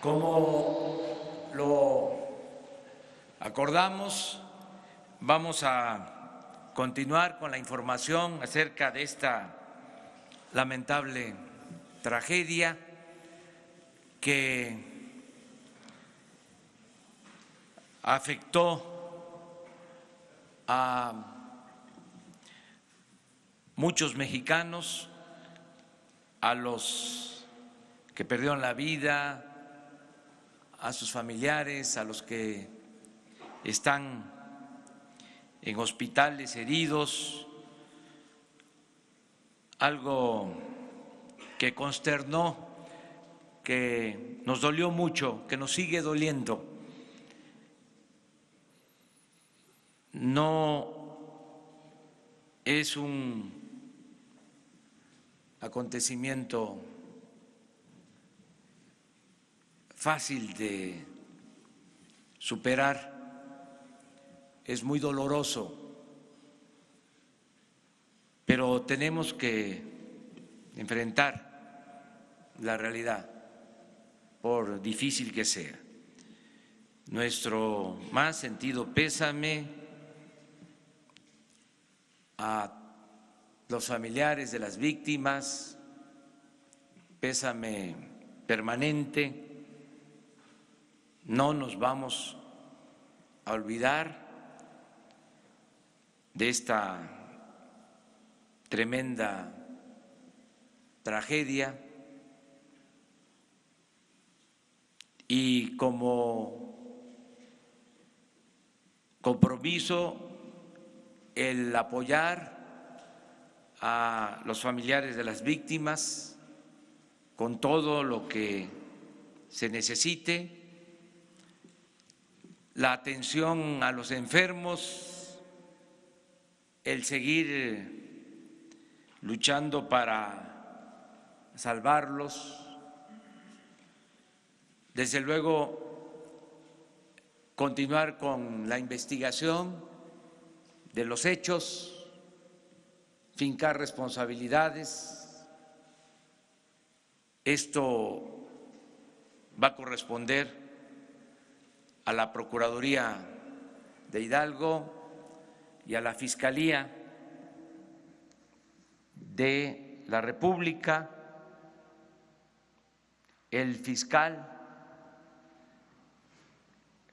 Como lo acordamos, vamos a continuar con la información acerca de esta lamentable tragedia que afectó a muchos mexicanos, a los que perdieron la vida, a sus familiares, a los que están en hospitales heridos, algo que consternó, que nos dolió mucho, que nos sigue doliendo. No es un acontecimiento fácil de superar, es muy doloroso, pero tenemos que enfrentar la realidad, por difícil que sea. Nuestro más sentido pésame a los familiares de las víctimas, pésame permanente. No nos vamos a olvidar de esta tremenda tragedia y como compromiso el apoyar a los familiares de las víctimas con todo lo que se necesite, la atención a los enfermos, el seguir luchando para salvarlos, desde luego continuar con la investigación de los hechos, fincar responsabilidades. Esto va a corresponder a la Procuraduría de Hidalgo y a la Fiscalía de la República. El fiscal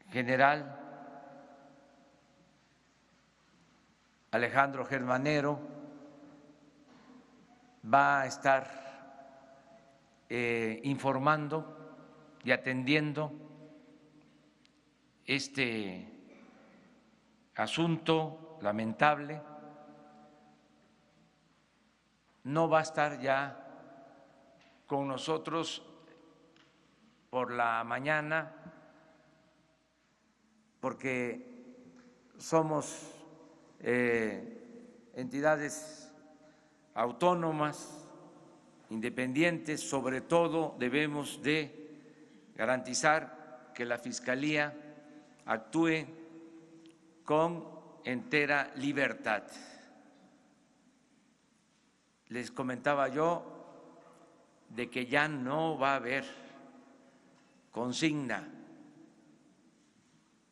general Alejandro Germanero va a estar informando y atendiendo este asunto lamentable. No va a estar ya con nosotros por la mañana porque somos entidades autónomas, independientes. Sobre todo debemos de garantizar que la Fiscalía actúe con entera libertad. Les comentaba yo de que ya no va a haber consigna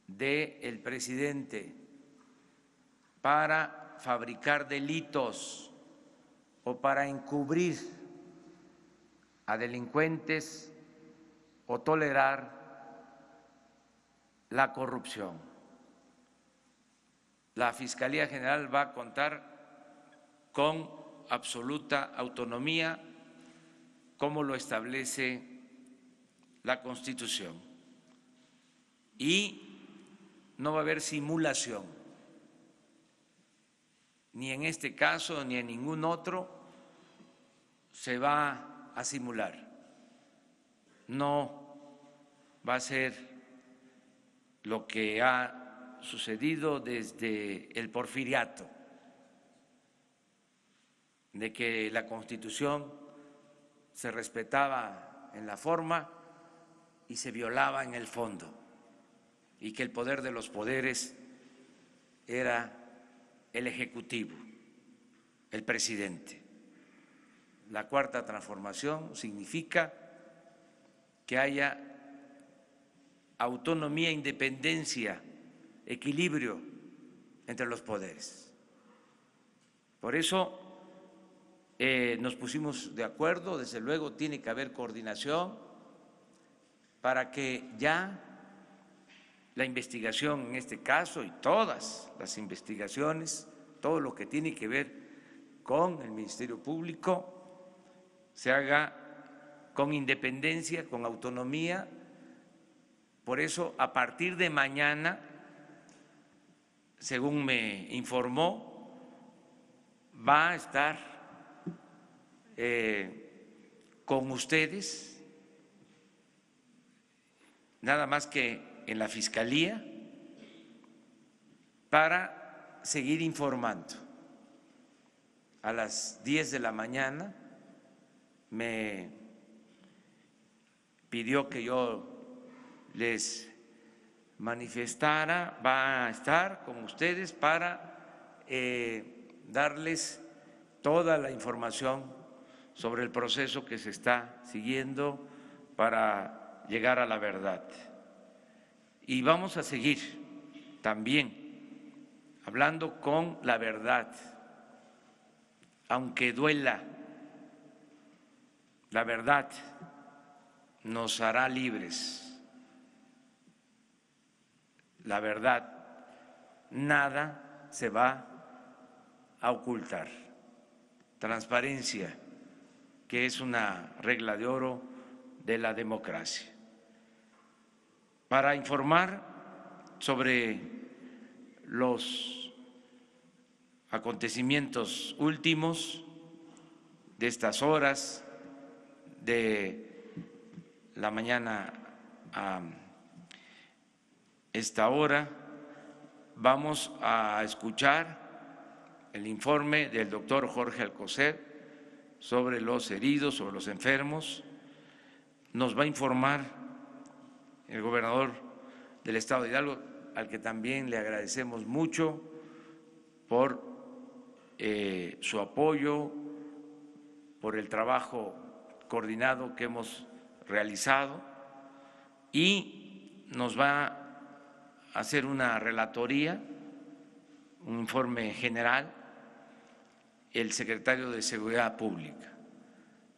del presidente para fabricar delitos o para encubrir a delincuentes o tolerar la corrupción. La Fiscalía General va a contar con absoluta autonomía, como lo establece la Constitución, y no va a haber simulación, ni en este caso ni en ningún otro se va a simular. No va a ser lo que ha sucedido desde el Porfiriato, de que la Constitución se respetaba en la forma y se violaba en el fondo, y que el poder de los poderes era el Ejecutivo, el presidente. La Cuarta Transformación significa que haya autonomía, independencia, equilibrio entre los poderes. Por eso nos pusimos de acuerdo, desde luego tiene que haber coordinación para que ya la investigación en este caso y todas las investigaciones, todo lo que tiene que ver con el Ministerio Público, se haga con independencia, con autonomía. Por eso, a partir de mañana, según me informó, va a estar con ustedes, nada más que en la Fiscalía, para seguir informando. A las 10 de la mañana me pidió que yo les manifestara, va a estar con ustedes para darles toda la información sobre el proceso que se está siguiendo para llegar a la verdad. Y vamos a seguir también hablando con la verdad, aunque duela. La verdad nos hará libres. La verdad, nada se va a ocultar. Transparencia, que es una regla de oro de la democracia. Para informar sobre los acontecimientos últimos de estas horas, de la mañana a esta hora, vamos a escuchar el informe del doctor Jorge Alcocer sobre los heridos, sobre los enfermos. Nos va a informar el gobernador del estado de Hidalgo, al que también le agradecemos mucho por su apoyo, por el trabajo coordinado que hemos realizado, y nos va a hacer una relatoría, un informe general, el secretario de Seguridad Pública,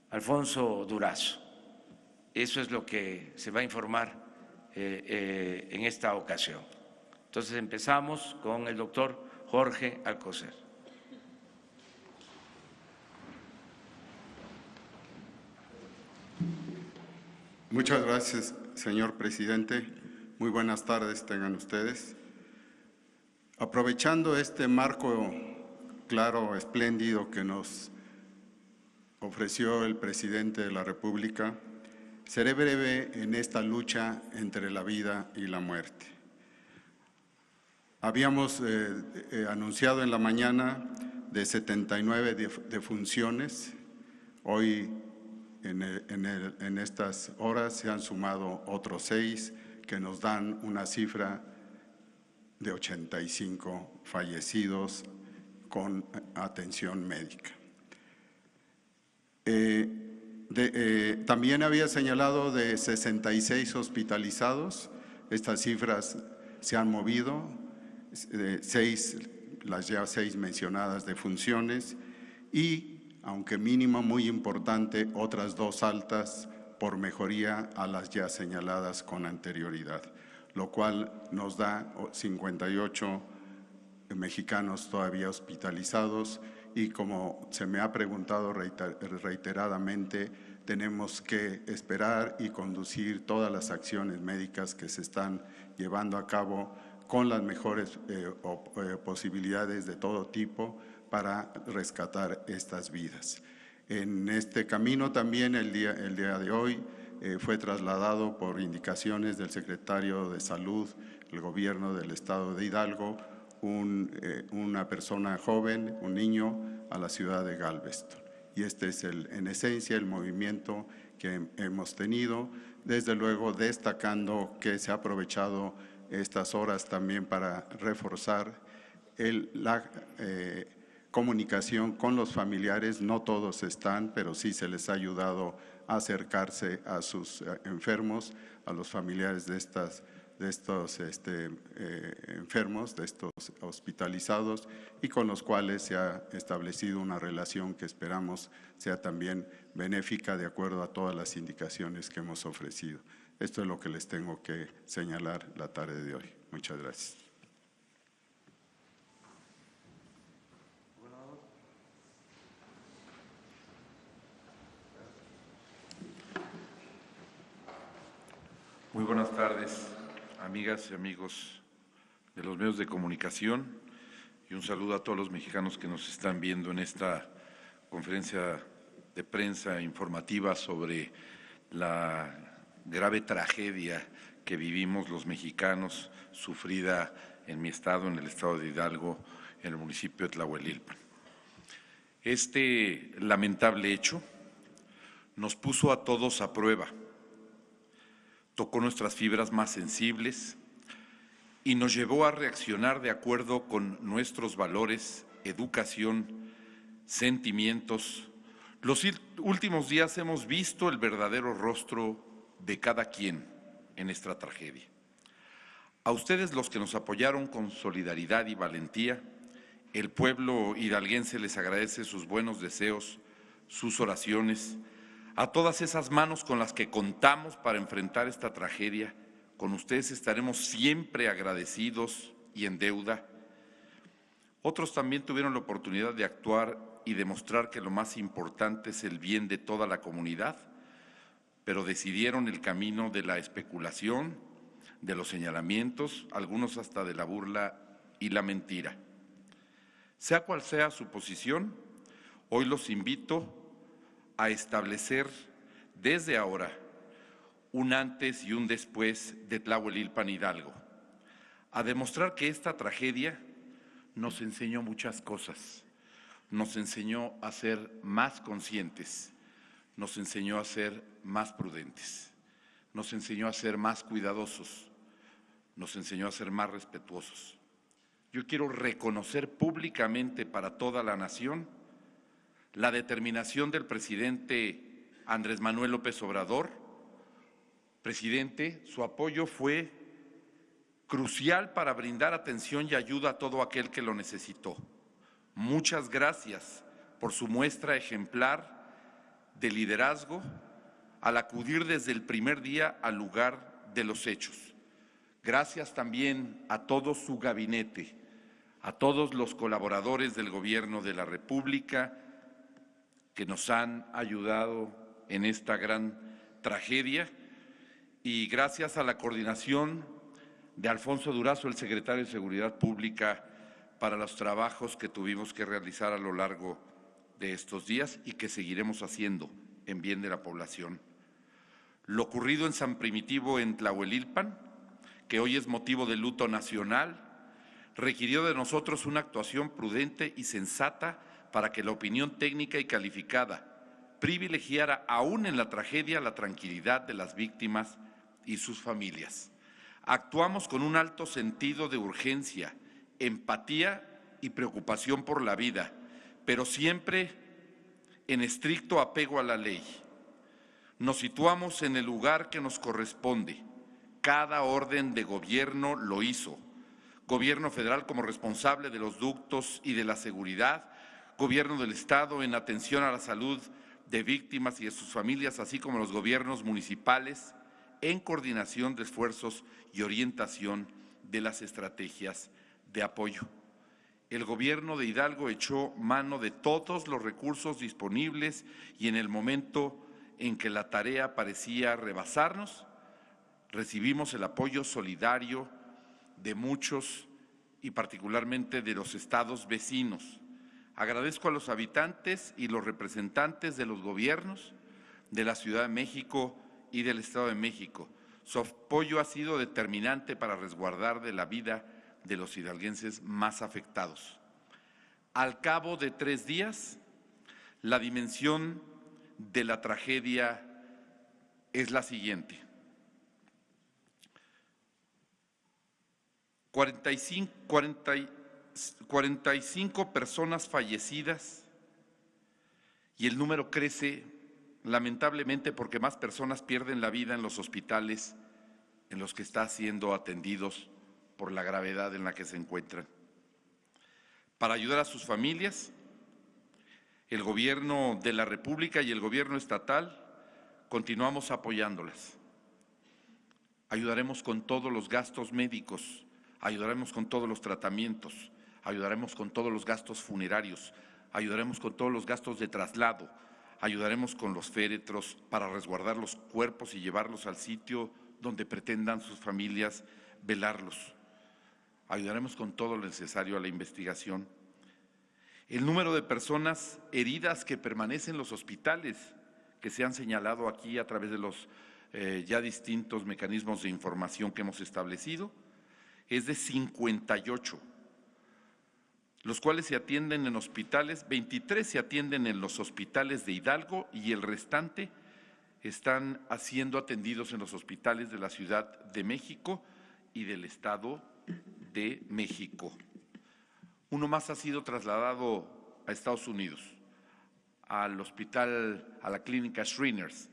Alfonso Durazo. Eso es lo que se va a informar en esta ocasión. Entonces empezamos con el doctor Jorge Alcocer. Muchas gracias, señor presidente. Muy buenas tardes tengan ustedes. Aprovechando este marco claro, espléndido que nos ofreció el presidente de la República, seré breve en esta lucha entre la vida y la muerte. Habíamos anunciado en la mañana de 79 defunciones. Hoy, en estas horas, se han sumado otros 6 que nos dan una cifra de 85 fallecidos con atención médica. También había señalado de 66 hospitalizados. Estas cifras se han movido, las ya 6 mencionadas defunciones y, aunque mínimo muy importante, otras 2 altas por mejoría a las ya señaladas con anterioridad, lo cual nos da 58 mexicanos todavía hospitalizados. Y como se me ha preguntado reiteradamente, tenemos que esperar y conducir todas las acciones médicas que se están llevando a cabo con las mejores posibilidades de todo tipo para rescatar estas vidas. En este camino también el día de hoy fue trasladado por indicaciones del secretario de Salud, el gobierno del estado de Hidalgo, una persona joven, un niño, a la ciudad de Galveston. Y este es en esencia el movimiento que hemos tenido, desde luego destacando que se ha aprovechado estas horas también para reforzar la comunicación con los familiares. No todos están, pero sí se les ha ayudado acercarse a sus enfermos, a los familiares de estos enfermos, de estos hospitalizados, y con los cuales se ha establecido una relación que esperamos sea también benéfica de acuerdo a todas las indicaciones que hemos ofrecido. Esto es lo que les tengo que señalar la tarde de hoy. Muchas gracias. Muy buenas tardes, amigas y amigos de los medios de comunicación, y un saludo a todos los mexicanos que nos están viendo en esta conferencia de prensa informativa sobre la grave tragedia que vivimos los mexicanos, sufrida en mi estado, en el estado de Hidalgo, en el municipio de Tlahuelilpan. Este lamentable hecho nos puso a todos a prueba, tocó nuestras fibras más sensibles y nos llevó a reaccionar de acuerdo con nuestros valores, educación, sentimientos. Los últimos días hemos visto el verdadero rostro de cada quien en esta tragedia. A ustedes, los que nos apoyaron con solidaridad y valentía, el pueblo hidalguense les agradece sus buenos deseos, sus oraciones, a todas esas manos con las que contamos para enfrentar esta tragedia. Con ustedes estaremos siempre agradecidos y en deuda. Otros también tuvieron la oportunidad de actuar y demostrar que lo más importante es el bien de toda la comunidad, pero decidieron el camino de la especulación, de los señalamientos, algunos hasta de la burla y la mentira. Sea cual sea su posición, hoy los invito a establecer desde ahora un antes y un después de Tlahuelilpan Hidalgo, a demostrar que esta tragedia nos enseñó muchas cosas, nos enseñó a ser más conscientes, nos enseñó a ser más prudentes, nos enseñó a ser más cuidadosos, nos enseñó a ser más respetuosos. Yo quiero reconocer públicamente para toda la nación la determinación del presidente Andrés Manuel López Obrador. Presidente, su apoyo fue crucial para brindar atención y ayuda a todo aquel que lo necesitó. Muchas gracias por su muestra ejemplar de liderazgo al acudir desde el primer día al lugar de los hechos. Gracias también a todo su gabinete, a todos los colaboradores del Gobierno de la República que nos han ayudado en esta gran tragedia, y gracias a la coordinación de Alfonso Durazo, el secretario de Seguridad Pública, para los trabajos que tuvimos que realizar a lo largo de estos días y que seguiremos haciendo en bien de la población. Lo ocurrido en San Primitivo, en Tlahuelilpan, que hoy es motivo de luto nacional, requirió de nosotros una actuación prudente y sensata para que la opinión técnica y calificada privilegiara aún en la tragedia la tranquilidad de las víctimas y sus familias. Actuamos con un alto sentido de urgencia, empatía y preocupación por la vida, pero siempre en estricto apego a la ley. Nos situamos en el lugar que nos corresponde. Cada orden de gobierno lo hizo. Gobierno federal como responsable de los ductos y de la seguridad, Gobierno del Estado en atención a la salud de víctimas y de sus familias, así como los gobiernos municipales en coordinación de esfuerzos y orientación de las estrategias de apoyo. El Gobierno de Hidalgo echó mano de todos los recursos disponibles y en el momento en que la tarea parecía rebasarnos, recibimos el apoyo solidario de muchos y particularmente de los estados vecinos. Agradezco a los habitantes y los representantes de los gobiernos de la Ciudad de México y del Estado de México. Su apoyo ha sido determinante para resguardar de la vida de los hidalguenses más afectados. Al cabo de 3 días, la dimensión de la tragedia es la siguiente. 45 personas fallecidas y el número crece lamentablemente porque más personas pierden la vida en los hospitales en los que están siendo atendidos por la gravedad en la que se encuentran. Para ayudar a sus familias, el Gobierno de la República y el Gobierno estatal continuamos apoyándolas. Ayudaremos con todos los gastos médicos, ayudaremos con todos los tratamientos, ayudaremos con todos los gastos funerarios, ayudaremos con todos los gastos de traslado, ayudaremos con los féretros para resguardar los cuerpos y llevarlos al sitio donde pretendan sus familias velarlos. Ayudaremos con todo lo necesario a la investigación. El número de personas heridas que permanecen en los hospitales, que se han señalado aquí a través de los ya distintos mecanismos de información que hemos establecido, es de 58, los cuales se atienden en hospitales, 23 se atienden en los hospitales de Hidalgo y el restante están siendo atendidos en los hospitales de la Ciudad de México y del Estado de México. Uno más ha sido trasladado a Estados Unidos, al hospital, a la clínica Shriners,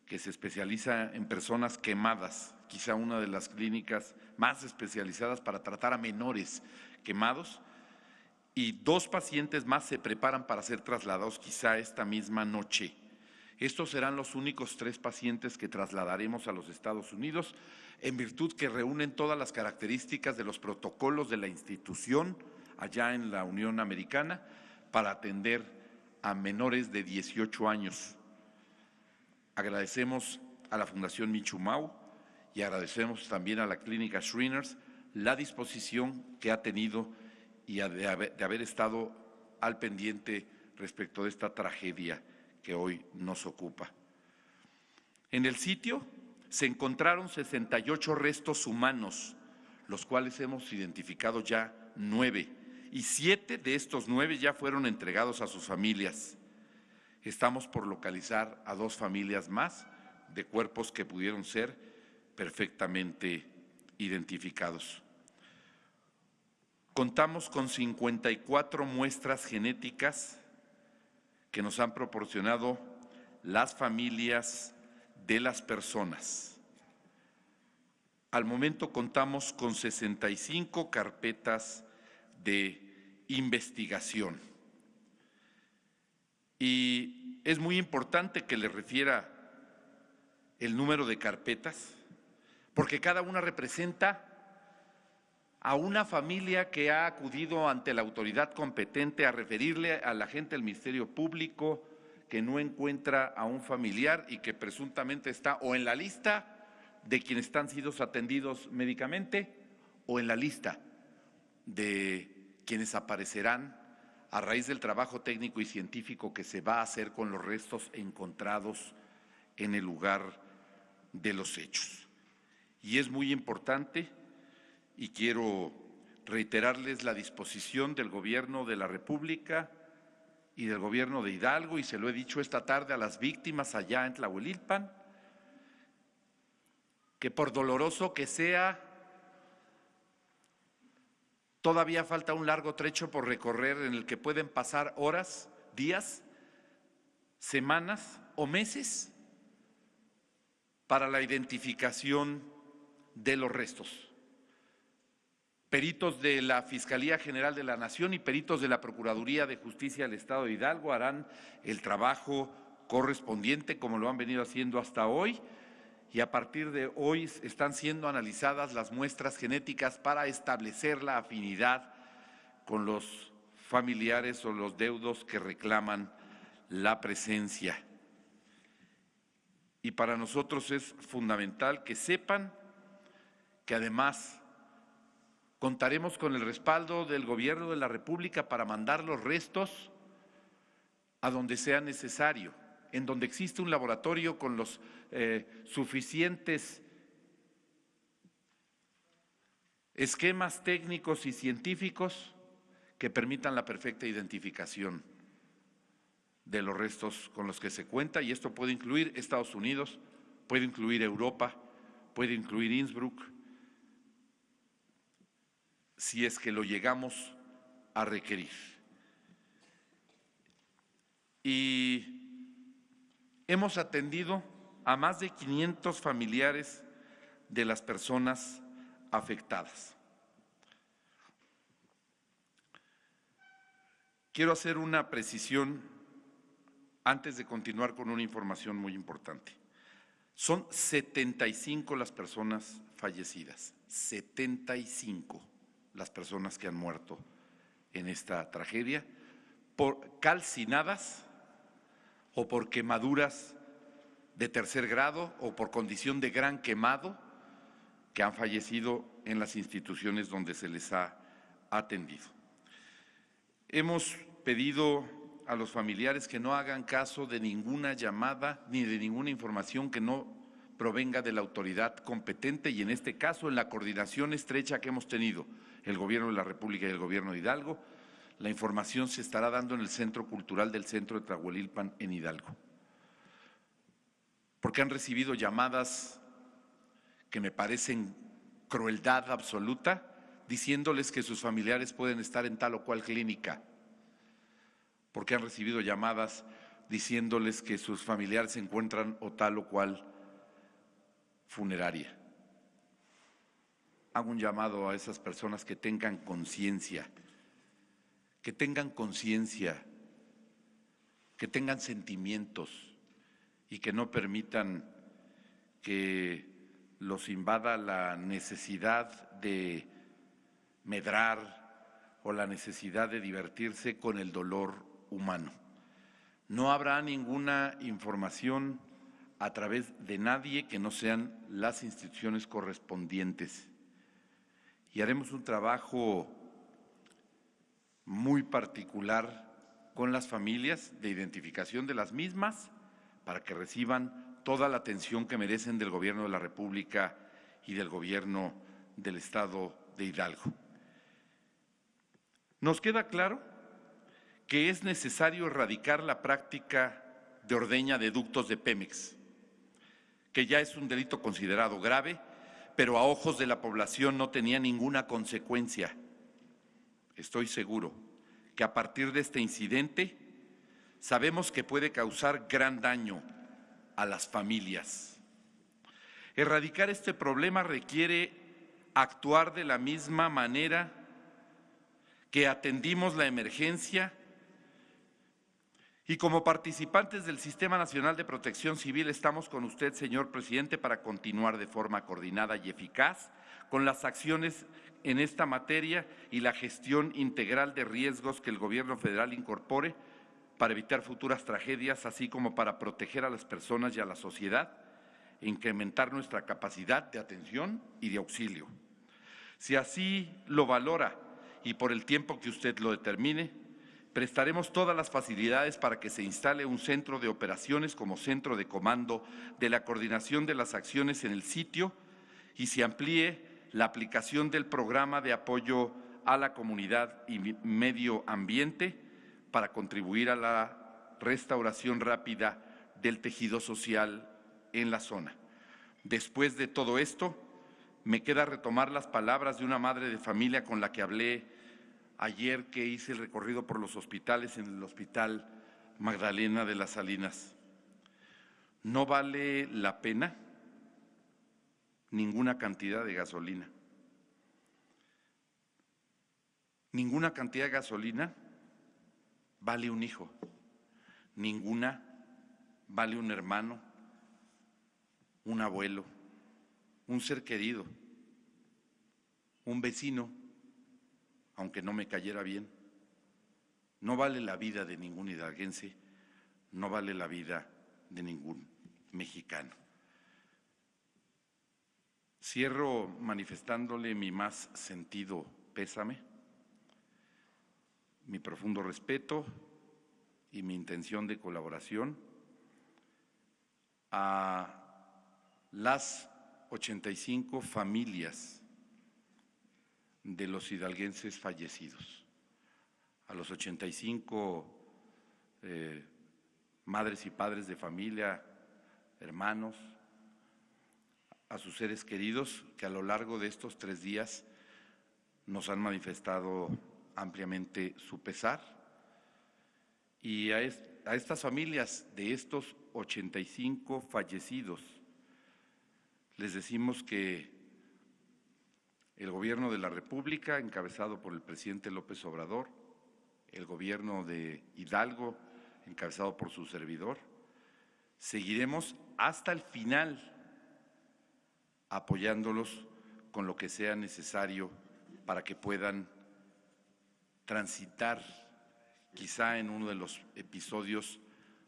que se especializa en personas quemadas, quizá una de las clínicas más especializadas para tratar a menores quemados, y 2 pacientes más se preparan para ser trasladados quizá esta misma noche. Estos serán los únicos 3 pacientes que trasladaremos a los Estados Unidos, en virtud que reúnen todas las características de los protocolos de la institución allá en la Unión Americana para atender a menores de 18 años. Agradecemos a la Fundación Michumau y agradecemos también a la Clínica Shriners la disposición que ha tenido y de haber estado al pendiente respecto de esta tragedia que hoy nos ocupa. En el sitio se encontraron 68 restos humanos, los cuales hemos identificado ya 9, y 7 de estos 9 ya fueron entregados a sus familias. Estamos por localizar a 2 familias más de cuerpos que pudieron ser perfectamente identificados. Contamos con 54 muestras genéticas que nos han proporcionado las familias de las personas. Al momento contamos con 65 carpetas de investigación. Y es muy importante que le refiera el número de carpetas, porque cada una representa a una familia que ha acudido ante la autoridad competente a referirle a la agente del Ministerio Público que no encuentra a un familiar y que presuntamente está o en la lista de quienes están siendo atendidos médicamente o en la lista de quienes aparecerán a raíz del trabajo técnico y científico que se va a hacer con los restos encontrados en el lugar de los hechos. Y es muy importante, y quiero reiterarles la disposición del Gobierno de la República y del Gobierno de Hidalgo, y se lo he dicho esta tarde a las víctimas allá en Tlahuelilpan, que por doloroso que sea, todavía falta un largo trecho por recorrer en el que pueden pasar horas, días, semanas o meses para la identificación de los restos. Peritos de la Fiscalía General de la Nación y peritos de la Procuraduría de Justicia del Estado de Hidalgo harán el trabajo correspondiente, como lo han venido haciendo hasta hoy, y a partir de hoy están siendo analizadas las muestras genéticas para establecer la afinidad con los familiares o los deudos que reclaman la presencia. Y para nosotros es fundamental que sepan que además contaremos con el respaldo del Gobierno de la República para mandar los restos a donde sea necesario, en donde existe un laboratorio con los suficientes esquemas técnicos y científicos que permitan la perfecta identificación de los restos con los que se cuenta, y esto puede incluir Estados Unidos, puede incluir Europa, puede incluir Innsbruck, si es que lo llegamos a requerir. Y hemos atendido a más de 500 familiares de las personas afectadas. Quiero hacer una precisión antes de continuar con una información muy importante. Son 75 las personas fallecidas, 75 las personas que han muerto en esta tragedia, por calcinadas o por quemaduras de tercer grado o por condición de gran quemado, que han fallecido en las instituciones donde se les ha atendido. Hemos pedido a los familiares que no hagan caso de ninguna llamada ni de ninguna información que no provenga de la autoridad competente, y en este caso, en la coordinación estrecha que hemos tenido el Gobierno de la República y el Gobierno de Hidalgo, la información se estará dando en el Centro Cultural del Centro de Tlahuelilpan en Hidalgo. Porque han recibido llamadas que me parecen crueldad absoluta, diciéndoles que sus familiares pueden estar en tal o cual clínica, porque han recibido llamadas diciéndoles que sus familiares se encuentran o tal o cual funeraria. Hago un llamado a esas personas que tengan conciencia, que tengan sentimientos y que no permitan que los invada la necesidad de medrar o la necesidad de divertirse con el dolor humano. No habrá ninguna información a través de nadie que no sean las instituciones correspondientes. Y haremos un trabajo muy particular con las familias de identificación de las mismas para que reciban toda la atención que merecen del Gobierno de la República y del Gobierno del Estado de Hidalgo. Nos queda claro que es necesario erradicar la práctica de ordeña de ductos de Pemex, que ya es un delito considerado grave, pero a ojos de la población no tenía ninguna consecuencia. Estoy seguro que a partir de este incidente sabemos que puede causar gran daño a las familias. Erradicar este problema requiere actuar de la misma manera que atendimos la emergencia y como participantes del Sistema Nacional de Protección Civil estamos con usted, señor presidente, para continuar de forma coordinada y eficaz con las acciones en esta materia y la gestión integral de riesgos que el Gobierno federal incorpore para evitar futuras tragedias, así como para proteger a las personas y a la sociedad e incrementar nuestra capacidad de atención y de auxilio. Si así lo valora y por el tiempo que usted lo determine, prestaremos todas las facilidades para que se instale un centro de operaciones como centro de comando de la coordinación de las acciones en el sitio y se amplíe la aplicación del programa de apoyo a la comunidad y medio ambiente para contribuir a la restauración rápida del tejido social en la zona. Después de todo esto, me queda retomar las palabras de una madre de familia con la que hablé ayer que hice el recorrido por los hospitales en el Hospital Magdalena de las Salinas. No vale la pena ninguna cantidad de gasolina. Ninguna cantidad de gasolina vale un hijo. Ninguna vale un hermano, un abuelo, un ser querido, un vecino, aunque no me cayera bien. No vale la vida de ningún hidalguense, no vale la vida de ningún mexicano. Cierro manifestándole mi más sentido pésame, mi profundo respeto y mi intención de colaboración a las 85 familias de los hidalguenses fallecidos, a los 85 madres y padres de familia, hermanos, a sus seres queridos que a lo largo de estos 3 días nos han manifestado ampliamente su pesar, y a a estas familias de estos 85 fallecidos, les decimos que el Gobierno de la República, encabezado por el presidente López Obrador, el Gobierno de Hidalgo, encabezado por su servidor, seguiremos hasta el final apoyándolos con lo que sea necesario para que puedan transitar quizá en uno de los episodios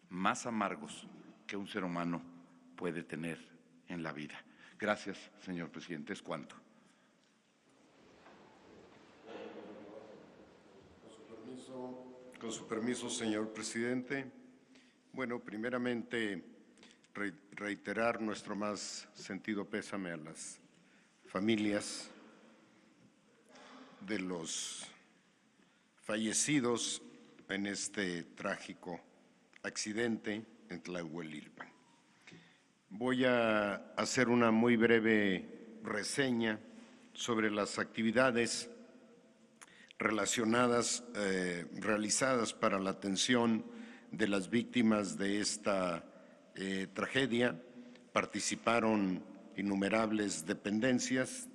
más amargos que un ser humano puede tener en la vida. Gracias, señor presidente. Es cuanto. Con su permiso, señor presidente. Bueno, primeramente reiterar nuestro más sentido pésame a las familias de los fallecidos en este trágico accidente en Tlahuelilpan. Voy a hacer una muy breve reseña sobre las actividades realizadas para la atención de las víctimas de esta tragedia. Participaron innumerables dependencias,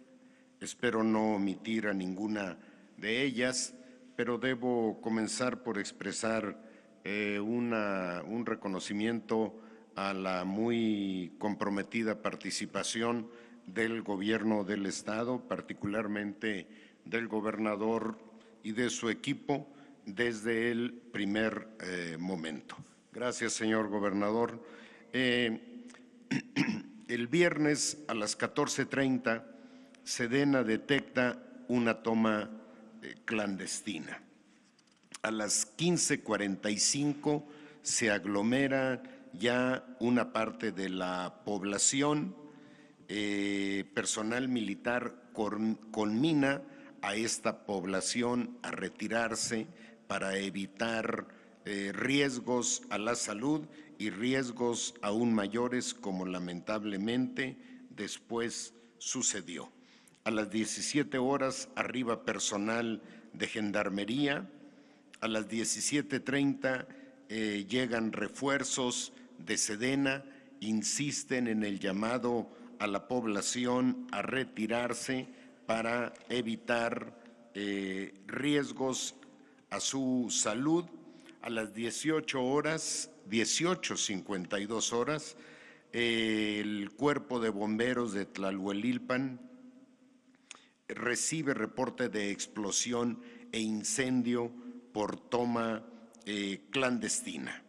espero no omitir a ninguna de ellas, pero debo comenzar por expresar un reconocimiento a la muy comprometida participación del Gobierno del Estado, particularmente del gobernador y de su equipo desde el primer momento. Gracias, señor gobernador. El viernes a las 14:30, Sedena detecta una toma clandestina. A las 15:45 se aglomera ya una parte de la población. Personal militar conmina a esta población a retirarse para evitar riesgos a la salud y riesgos aún mayores, como lamentablemente después sucedió. A las 17 horas arriba personal de Gendarmería. A las 17:30 llegan refuerzos de Sedena, insisten en el llamado a la población a retirarse para evitar riesgos a su salud. A las 18:52 horas, el Cuerpo de Bomberos de Tlahuelilpan recibe reporte de explosión e incendio por toma clandestina.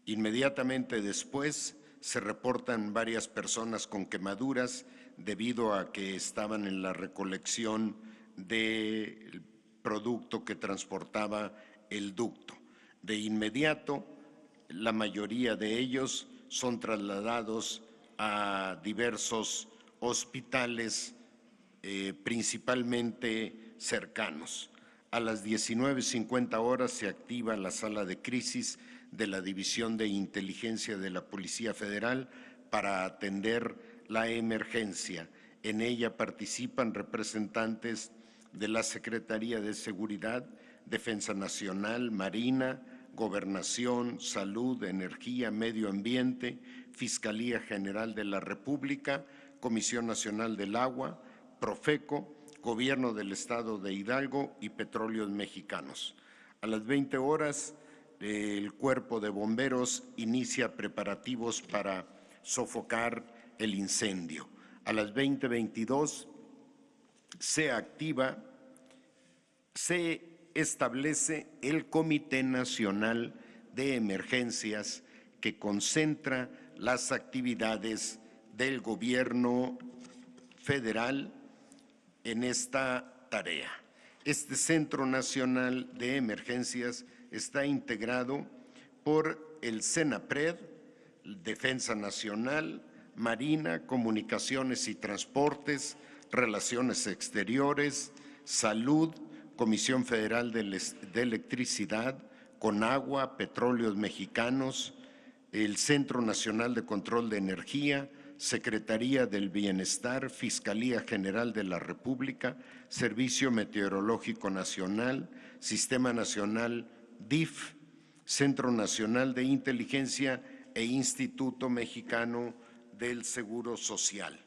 Inmediatamente después se reportan varias personas con quemaduras debido a que estaban en la recolección del producto que transportaba el ducto. De inmediato, la mayoría de ellos son trasladados a diversos hospitales, principalmente cercanos. A las 19:50 horas se activa la sala de crisis de la División de Inteligencia de la Policía Federal para atender la emergencia. En ella participan representantes de la Secretaría de Seguridad, Defensa Nacional, Marina, Gobernación, Salud, Energía, Medio Ambiente, Fiscalía General de la República, Comisión Nacional del Agua, Profeco, Gobierno del Estado de Hidalgo y Petróleos Mexicanos. A las 20 horas, el Cuerpo de Bomberos inicia preparativos para sofocar el incendio. A las 20:22 se establece el Comité Nacional de Emergencias, que concentra las actividades del Gobierno federal en esta tarea. Este Centro Nacional de Emergencias está integrado por el CENAPRED, Defensa Nacional, Marina, Comunicaciones y Transportes, Relaciones Exteriores, Salud, Comisión Federal de Electricidad, Conagua, Petróleos Mexicanos, el Centro Nacional de Control de Energía, Secretaría del Bienestar, Fiscalía General de la República, Servicio Meteorológico Nacional, Sistema Nacional DIF, Centro Nacional de Inteligencia e Instituto Mexicano del Seguro Social.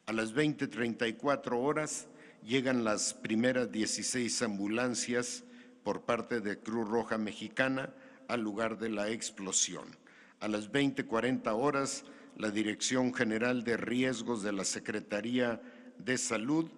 A las 20:34 horas llegan las primeras 16 ambulancias por parte de Cruz Roja Mexicana al lugar de la explosión. A las 20:40 horas, la Dirección General de Riesgos de la Secretaría de Salud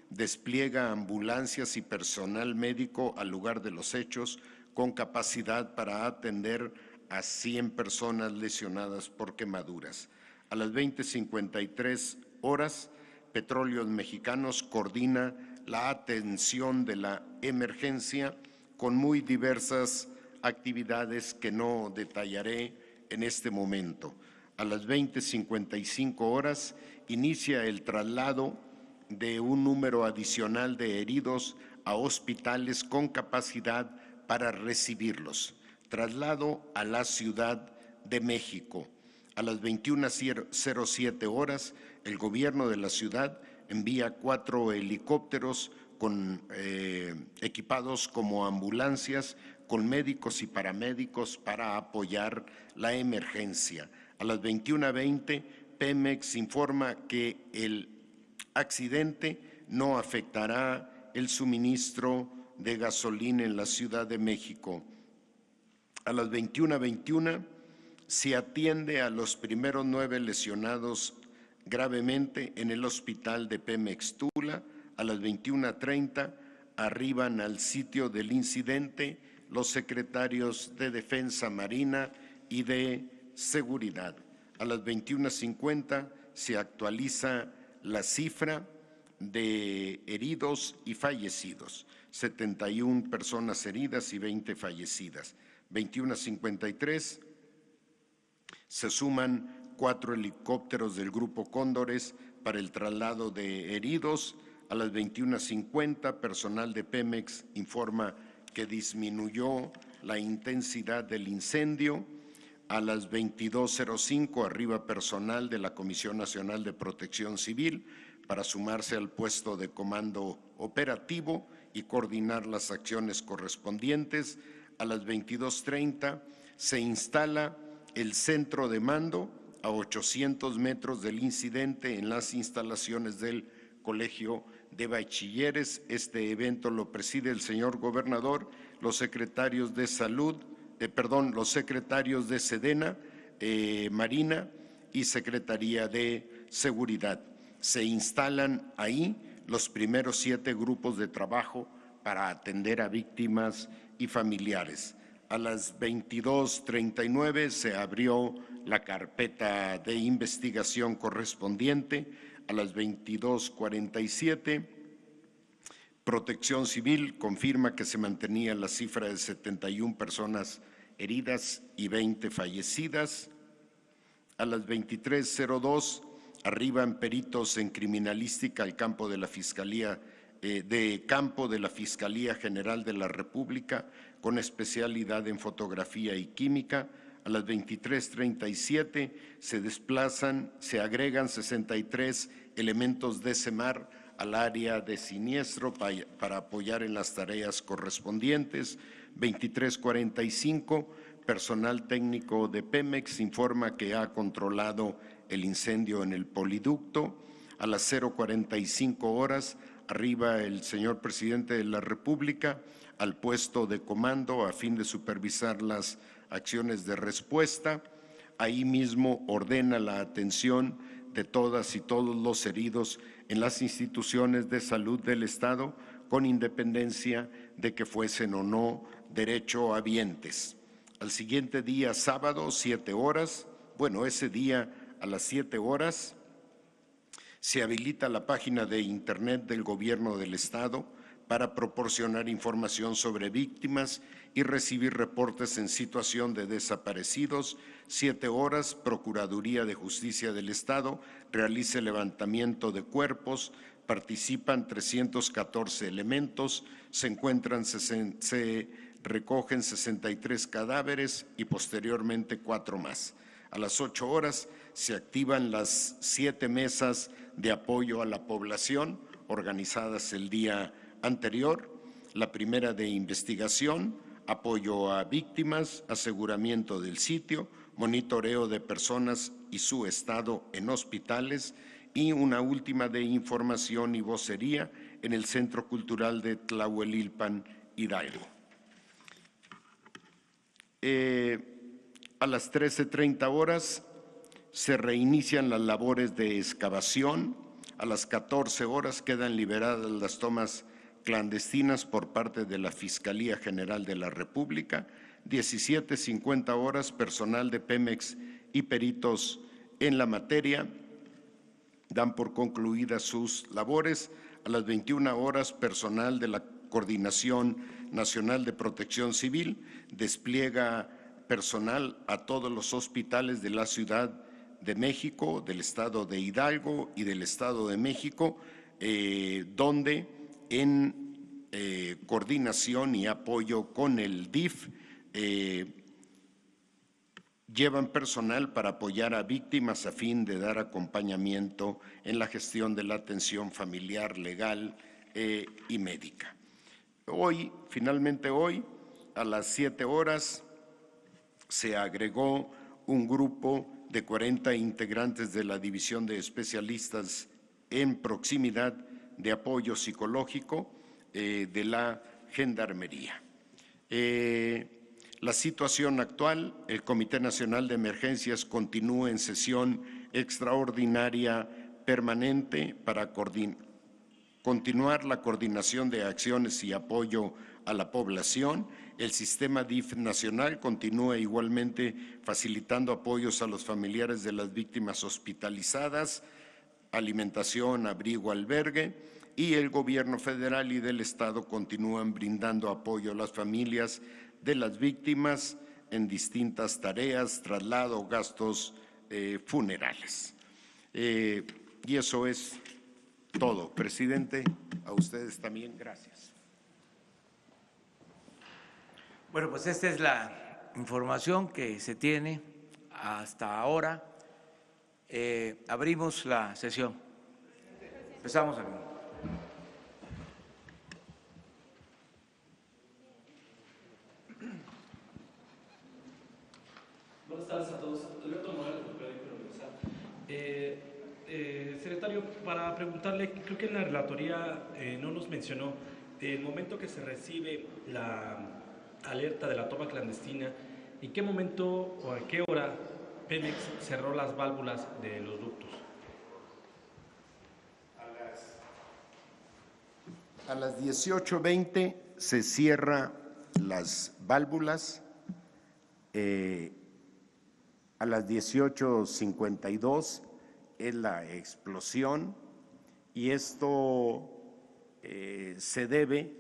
despliega ambulancias y personal médico al lugar de los hechos con capacidad para atender a 100 personas lesionadas por quemaduras. A las 20:53 horas, Petróleos Mexicanos coordina la atención de la emergencia con muy diversas actividades que no detallaré en este momento. A las 20:55 horas inicia el traslado de un número adicional de heridos a hospitales con capacidad para recibirlos. Traslado a la Ciudad de México. A las 21:07 horas, el gobierno de la ciudad envía 4 helicópteros equipados como ambulancias con médicos y paramédicos para apoyar la emergencia. A las 21:20, Pemex informa que el accidente no afectará el suministro de gasolina en la Ciudad de México. A las 21:21 se atiende a los primeros 9 lesionados gravemente en el hospital de Pemex Tula. A las 21:30 arriban al sitio del incidente los secretarios de Defensa Marina y de Seguridad. A las 21:50 se actualiza la cifra de heridos y fallecidos, 71 personas heridas y 20 fallecidas. 21:53 se suman 4 helicópteros del Grupo Cóndores para el traslado de heridos. A las 21:50, personal de Pemex informa que disminuyó la intensidad del incendio. A las 22:05 arriba personal de la Comisión Nacional de Protección Civil para sumarse al puesto de comando operativo y coordinar las acciones correspondientes. A las 22:30 se instala el centro de mando a 800 metros del incidente en las instalaciones del Colegio de Bachilleres. Este evento lo preside el señor gobernador, los secretarios de Salud, los secretarios de Sedena, Marina y Secretaría de Seguridad. Se instalan ahí los primeros 7 grupos de trabajo para atender a víctimas y familiares. A las 22:39 se abrió la carpeta de investigación correspondiente. A las 22:47, Protección Civil confirma que se mantenía la cifra de 71 personas heridas y 20 fallecidas. A las 23:02 arriban peritos en criminalística al campo de la Fiscalía General de la República con especialidad en fotografía y química. A las 23:37 se agregan 63 elementos de SEMAR al área de siniestro para apoyar en las tareas correspondientes. 23:45, personal técnico de Pemex informa que ha controlado el incendio en el poliducto. A las 0:45 horas arriba el señor presidente de la República al puesto de comando a fin de supervisar las acciones de respuesta. Ahí mismo ordena la atención de todas y todos los heridos en las instituciones de salud del Estado, con independencia de que fuesen o no derechohabientes. Al siguiente día, sábado, 7 horas, ese día a las 7 horas, se habilita la página de Internet del Gobierno del Estado para proporcionar información sobre víctimas y recibir reportes en situación de desaparecidos. 7 horas, Procuraduría de Justicia del Estado realiza el levantamiento de cuerpos, participan 314 elementos, se recogen 63 cadáveres y posteriormente 4 más. A las 8 horas se activan las 7 mesas de apoyo a la población organizadas el día anterior. La primera de investigación apoyo a víctimas, aseguramiento del sitio, monitoreo de personas y su estado en hospitales, y una última de información y vocería en el Centro Cultural de Tlahuelilpan, Hidalgo. A las 13:30 horas se reinician las labores de excavación. A las 14 horas quedan liberadas las tomas clandestinas por parte de la Fiscalía General de la República. 17:50 horas, personal de Pemex y peritos en la materia dan por concluidas sus labores. A las 21 horas, personal de la Coordinación Nacional de Protección Civil despliega personal a todos los hospitales de la Ciudad de México, del Estado de Hidalgo y del Estado de México, donde en coordinación y apoyo con el DIF llevan personal para apoyar a víctimas a fin de dar acompañamiento en la gestión de la atención familiar, legal y médica. Finalmente hoy, a las 7 horas, se agregó un grupo de 40 integrantes de la División de Especialistas en Proximidad de Apoyo Psicológico de la Gendarmería. La situación actual: el Comité Nacional de Emergencias continúa en sesión extraordinaria permanente para continuar la coordinación de acciones y apoyo a la población. El sistema DIF nacional continúa igualmente facilitando apoyos a los familiares de las víctimas hospitalizadas, alimentación, abrigo, albergue, y el gobierno federal y del estado continúan brindando apoyo a las familias de las víctimas en distintas tareas, traslado, gastos funerales. Y eso es todo. Presidente, a ustedes también, gracias. Bueno, pues esta es la información que se tiene hasta ahora. Abrimos la sesión. Empezamos aquí. Buenas tardes a todos. Alberto Morales, del periódico Universal. Secretario, para preguntarle, creo que en la relatoría no nos mencionó el momento que se recibe la alerta de la toma clandestina, ¿en qué momento o a qué hora Pemex cerró las válvulas de los ductos? A las 18:20 se cierra las válvulas. A las 18:52 es la explosión, y esto se debe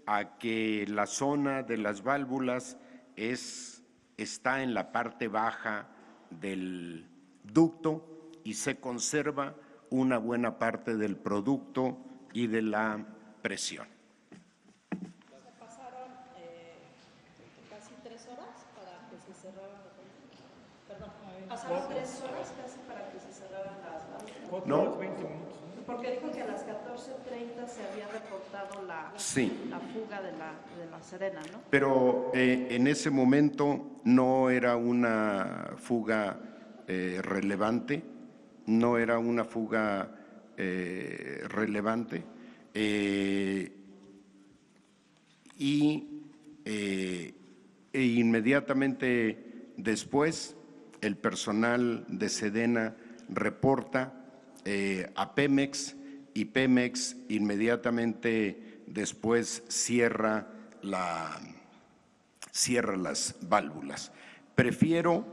a que la zona de las válvulas está en la parte baja del ducto y se conserva una buena parte del producto y de la presión. Se pasaron casi 3 horas para que se cerraran las válvulas. Perdón, pasaron 3 horas casi para que se cerraran las válvulas. 4 horas, 20 minutos. Porque dijo que a las 14:30 se había reportado la fuga de la Sedena, ¿no? Pero en ese momento no era una fuga relevante, e inmediatamente después el personal de Sedena reporta a Pemex, y Pemex inmediatamente después cierra las válvulas. Prefiero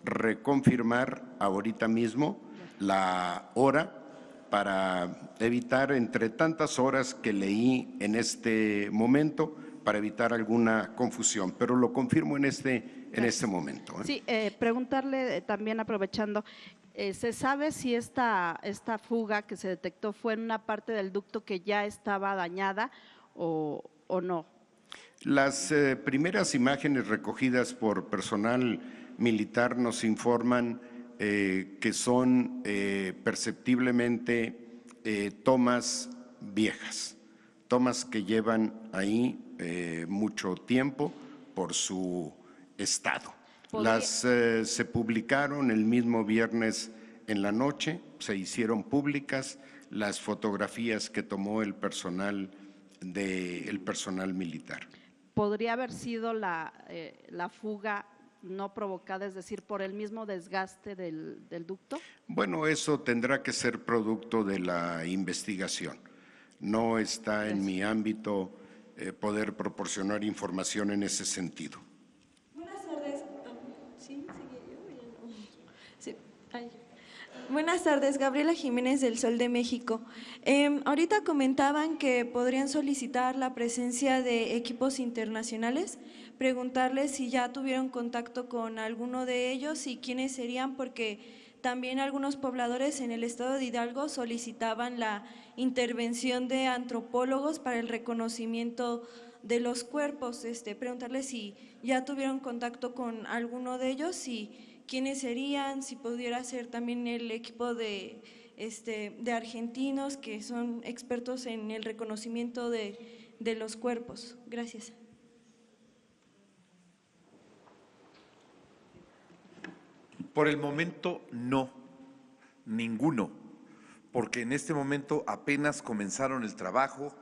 reconfirmar ahorita mismo la hora para evitar, entre tantas horas que leí en este momento, para evitar alguna confusión, pero lo confirmo en este momento. Sí, preguntarle también, aprovechando, ¿se sabe si esta fuga que se detectó fue en una parte del ducto que ya estaba dañada o no? Las primeras imágenes recogidas por personal militar nos informan que son perceptiblemente tomas viejas, tomas que llevan ahí mucho tiempo, por su estado. ¿Podría? Se publicaron el mismo viernes en la noche, se hicieron públicas las fotografías que tomó el personal militar. ¿Podría haber sido la fuga no provocada, es decir, por el mismo desgaste del ducto? Bueno, eso tendrá que ser producto de la investigación. No está en mi ámbito poder proporcionar información en ese sentido. Buenas tardes. ¿Sí? ¿Sigue yo? Ya no. Sí. Ay. Buenas tardes, Gabriela Jiménez del Sol de México. Ahorita comentaban que podrían solicitar la presencia de equipos internacionales. Preguntarles si ya tuvieron contacto con alguno de ellos y quiénes serían, porque también algunos pobladores en el estado de Hidalgo solicitaban la intervención de antropólogos para el reconocimiento de los cuerpos. Preguntarles si ya tuvieron contacto con alguno de ellos y quiénes serían, si pudiera ser también el equipo de argentinos que son expertos en el reconocimiento de los cuerpos. Gracias. Por el momento no, ninguno, porque en este momento apenas comenzaron el trabajo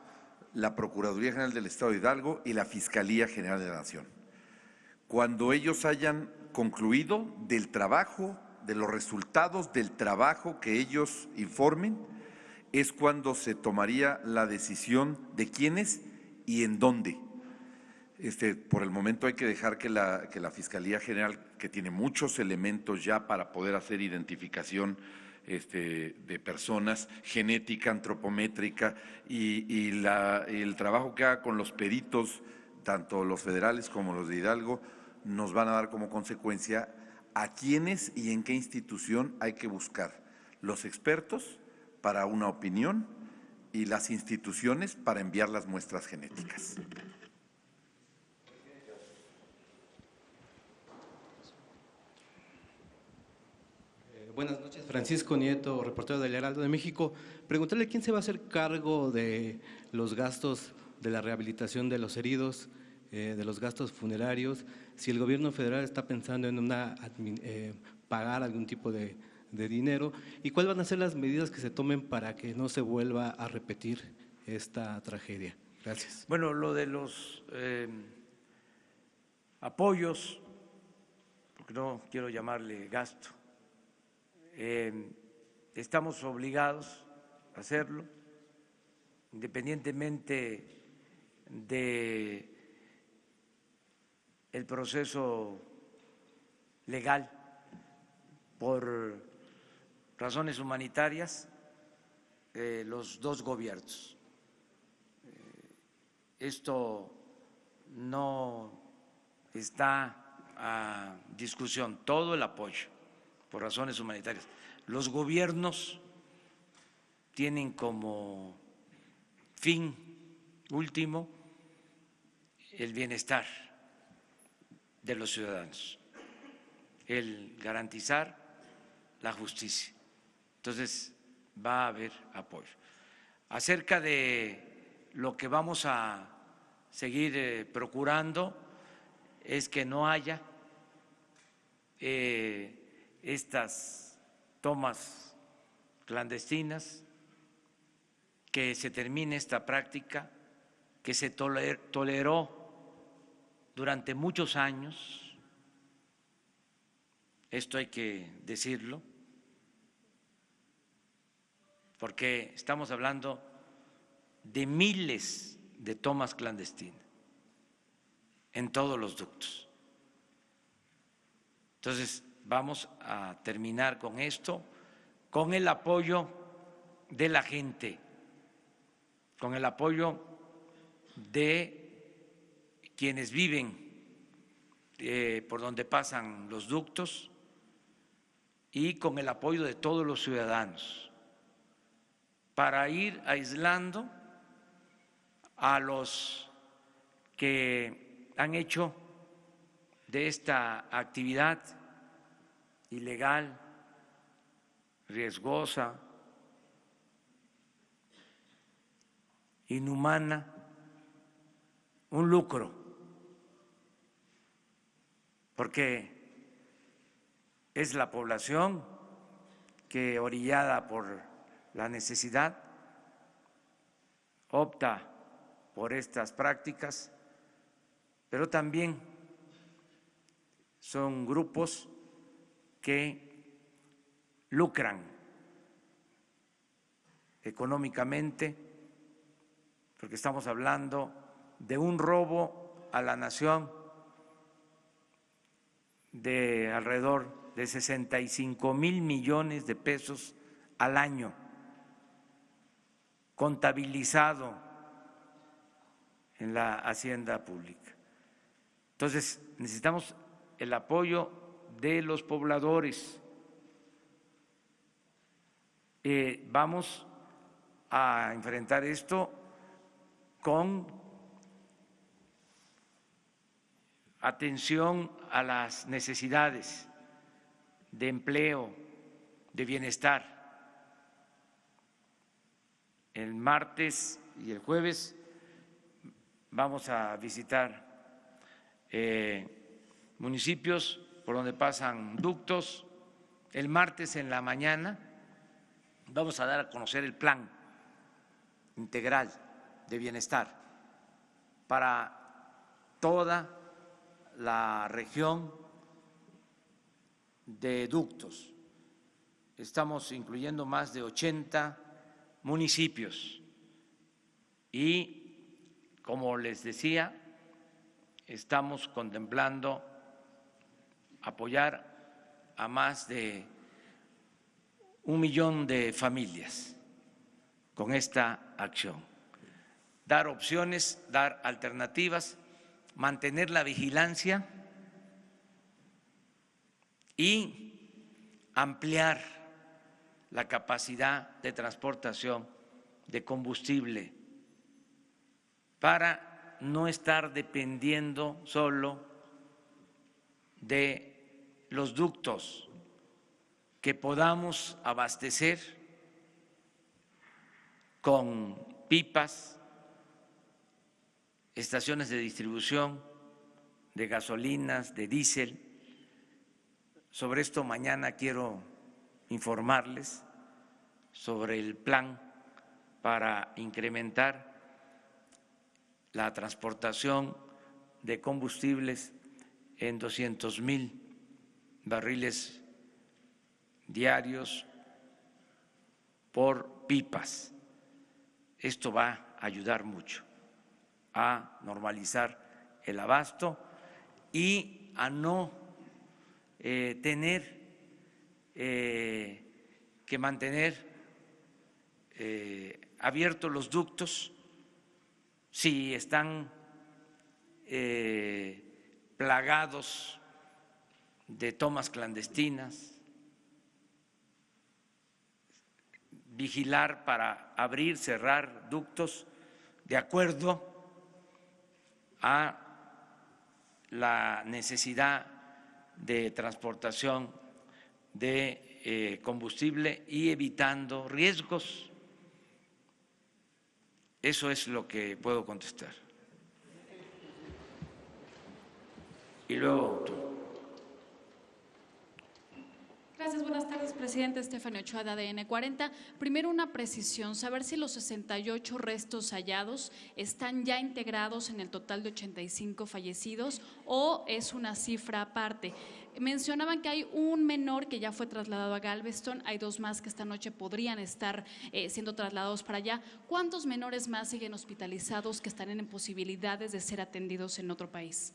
la Procuraduría General del Estado de Hidalgo y la Fiscalía General de la Nación. Cuando ellos hayan concluido del trabajo, de los resultados del trabajo que ellos informen, es cuando se tomaría la decisión de quiénes y en dónde. Por el momento hay que dejar que la Fiscalía General, que tiene muchos elementos ya para poder hacer identificación de personas, genética, antropométrica y el trabajo que haga con los peritos, tanto los federales como los de Hidalgo, nos van a dar como consecuencia a quiénes y en qué institución hay que buscar los expertos para una opinión y las instituciones para enviar las muestras genéticas. Buenas noches, Francisco Nieto, reportero del Heraldo de México. Preguntarle quién se va a hacer cargo de los gastos de la rehabilitación de los heridos, de los gastos funerarios, si el gobierno federal está pensando en pagar algún tipo de dinero y cuáles van a ser las medidas que se tomen para que no se vuelva a repetir esta tragedia. Gracias. Bueno, lo de los apoyos, porque no quiero llamarle gasto, estamos obligados a hacerlo, independientemente de el proceso legal por razones humanitarias, los dos gobiernos. Esto no está a discusión, todo el apoyo por razones humanitarias. Los gobiernos tienen como fin último el bienestar de los ciudadanos, el garantizar la justicia. Entonces va a haber apoyo. Acerca de lo que vamos a seguir procurando es que no haya estas tomas clandestinas, que se termine esta práctica que se toleró durante muchos años, esto hay que decirlo, porque estamos hablando de miles de tomas clandestinas en todos los ductos. Entonces, vamos a terminar con esto, con el apoyo de la gente, con el apoyo de quienes viven por donde pasan los ductos y con el apoyo de todos los ciudadanos para ir aislando a los que han hecho de esta actividad ilegal, riesgosa, inhumana, un lucro porque es la población que, orillada por la necesidad, opta por estas prácticas, pero también son grupos que lucran económicamente, porque estamos hablando de un robo a la nación de alrededor de 65,000 millones de pesos al año, contabilizado en la hacienda pública. Entonces, necesitamos el apoyo de los pobladores. Vamos a enfrentar esto con atención a las necesidades de empleo, de bienestar. El martes y el jueves vamos a visitar municipios por donde pasan ductos. El martes en la mañana vamos a dar a conocer el plan integral de bienestar para toda la región de ductos. Estamos incluyendo más de 80 municipios y, como les decía, estamos contemplando apoyar a más de 1 millón de familias con esta acción, dar opciones, dar alternativas, mantener la vigilancia y ampliar la capacidad de transportación de combustible para no estar dependiendo solo de los ductos, que podamos abastecer con pipas, estaciones de distribución de gasolinas, de diésel. Sobre esto mañana quiero informarles sobre el plan para incrementar la transportación de combustibles en 200,000 barriles diarios por pipas. Esto va a ayudar mucho a normalizar el abasto y a no tener que mantener abiertos los ductos si están plagados de tomas clandestinas. Vigilar para abrir, cerrar ductos de acuerdo a la necesidad de transportación de combustible y evitando riesgos. Eso es lo que puedo contestar. Y luego tú. Gracias, buenas tardes, presidente. Estefanía Ochoa, de ADN 40. Primero, una precisión, saber si los 68 restos hallados están ya integrados en el total de 85 fallecidos o es una cifra aparte. Mencionaban que hay un menor que ya fue trasladado a Galveston, hay 2 más que esta noche podrían estar siendo trasladados para allá. ¿Cuántos menores más siguen hospitalizados que están en posibilidades de ser atendidos en otro país?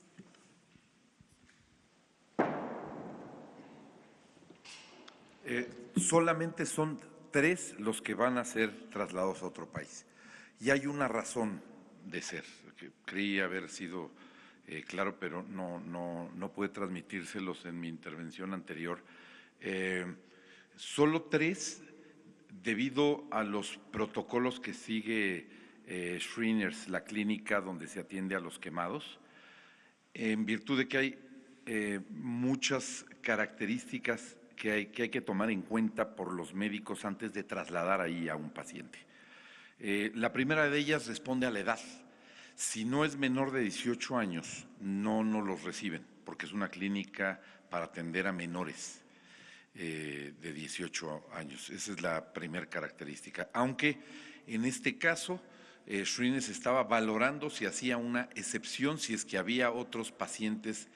Solamente son 3 los que van a ser trasladados a otro país. Y hay una razón de ser, que creí haber sido claro, pero no pude transmitírselos en mi intervención anterior. Solo 3, debido a los protocolos que sigue Shriners, la clínica donde se atiende a los quemados, en virtud de que hay muchas características que hay que tomar en cuenta por los médicos antes de trasladar ahí a un paciente. La primera de ellas responde a la edad. Si no es menor de 18 años, no los reciben, porque es una clínica para atender a menores de 18 años. Esa es la primera característica. Aunque en este caso, Shrines estaba valorando si hacía una excepción, si es que había otros pacientes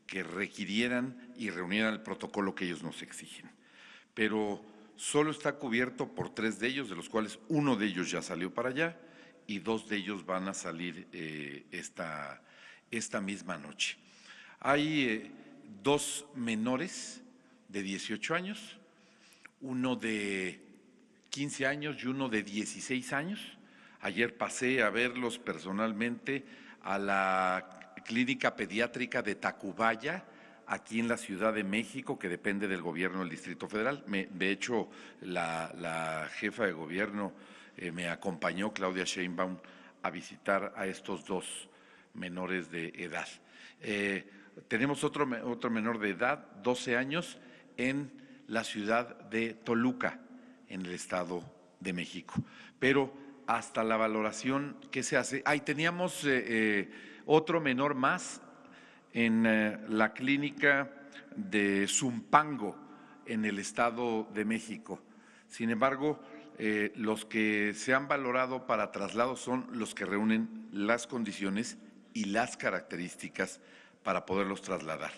que requirieran y reunieran el protocolo que ellos nos exigen. Pero solo está cubierto por 3 de ellos, de los cuales uno de ellos ya salió para allá y 2 de ellos van a salir esta misma noche. Hay 2 menores de 18 años, uno de 15 años y uno de 16 años. Ayer pasé a verlos personalmente a la Clínica Pediátrica de Tacubaya, aquí en la Ciudad de México, que depende del gobierno del Distrito Federal. De hecho, la jefa de gobierno me acompañó, Claudia Sheinbaum, a visitar a estos 2 menores de edad. Tenemos otro menor de edad, 12 años, en la ciudad de Toluca, en el Estado de México. Pero hasta la valoración que se hace, teníamos otro menor más en la clínica de Zumpango, en el Estado de México. Sin embargo, los que se han valorado para traslado son los que reúnen las condiciones y las características para poderlos trasladar.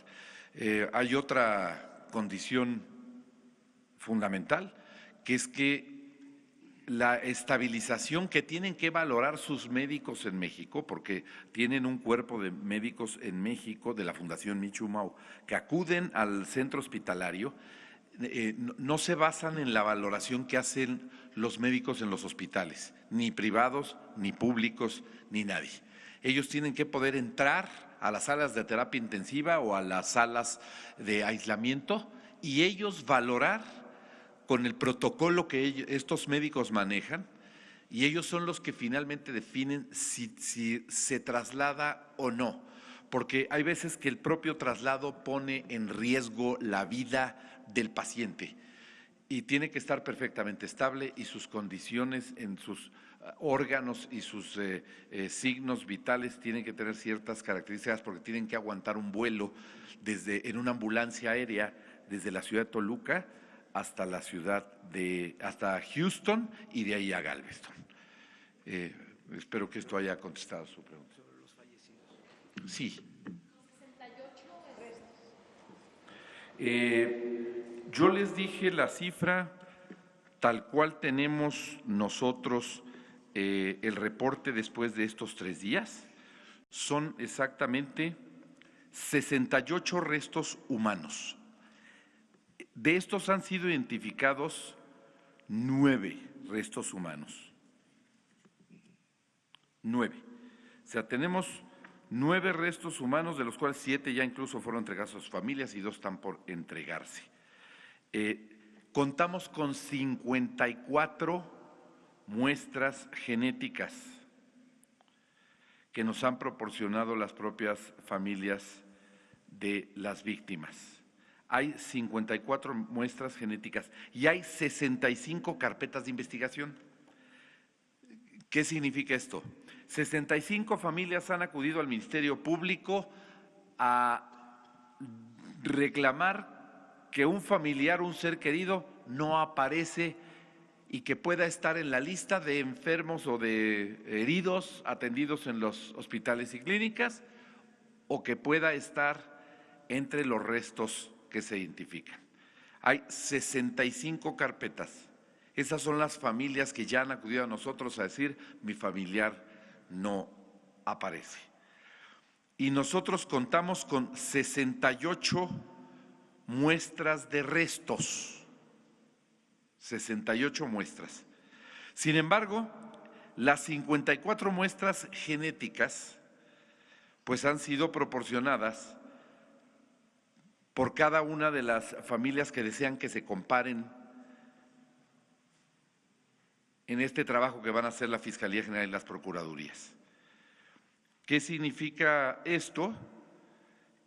Hay otra condición fundamental, que es que la estabilización que tienen que valorar sus médicos en México, porque tienen un cuerpo de médicos en México de la Fundación Michu-Mau, que acuden al centro hospitalario, no se basan en la valoración que hacen los médicos en los hospitales, ni privados, ni públicos, ni nadie. Ellos tienen que poder entrar a las salas de terapia intensiva o a las salas de aislamiento y ellos valorar con el protocolo que estos médicos manejan, y ellos son los que finalmente definen si se traslada o no, porque hay veces que el propio traslado pone en riesgo la vida del paciente y tiene que estar perfectamente estable y sus condiciones en sus órganos y sus signos vitales tienen que tener ciertas características porque tienen que aguantar un vuelo en una ambulancia aérea desde la ciudad de Toluca hasta hasta Houston y de ahí a Galveston. Espero que esto haya contestado su pregunta. ¿Sobre los fallecidos? Sí. 68 yo les dije la cifra tal cual tenemos nosotros el reporte después de estos 3 días. Son exactamente 68 restos humanos. De estos han sido identificados 9 restos humanos. 9. O sea, tenemos 9 restos humanos, de los cuales 7 ya incluso fueron entregados a sus familias y 2 están por entregarse. Contamos con 54 muestras genéticas que nos han proporcionado las propias familias de las víctimas. Hay 54 muestras genéticas y hay 65 carpetas de investigación. ¿Qué significa esto? 65 familias han acudido al Ministerio Público a reclamar que un familiar, un ser querido, no aparece y que pueda estar en la lista de enfermos o de heridos atendidos en los hospitales y clínicas, o que pueda estar entre los restos que se identifican. Hay 65 carpetas. Esas son las familias que ya han acudido a nosotros a decir, mi familiar no aparece. Y nosotros contamos con 68 muestras de restos. 68 muestras. Sin embargo, las 54 muestras genéticas pues han sido proporcionadas por cada una de las familias que desean que se comparen en este trabajo que van a hacer la Fiscalía General y las Procuradurías. ¿Qué significa esto?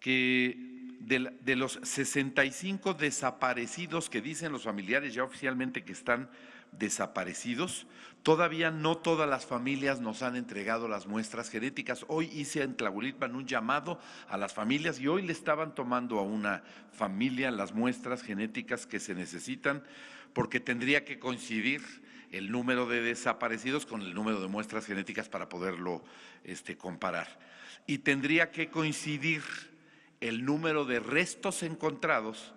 Que de los 65 desaparecidos que dicen los familiares ya oficialmente que están desaparecidos, todavía no todas las familias nos han entregado las muestras genéticas. Hoy hice en Tlahuelilpan un llamado a las familias y hoy le estaban tomando a una familia las muestras genéticas que se necesitan, porque tendría que coincidir el número de desaparecidos con el número de muestras genéticas para poderlo comparar. Y tendría que coincidir el número de restos encontrados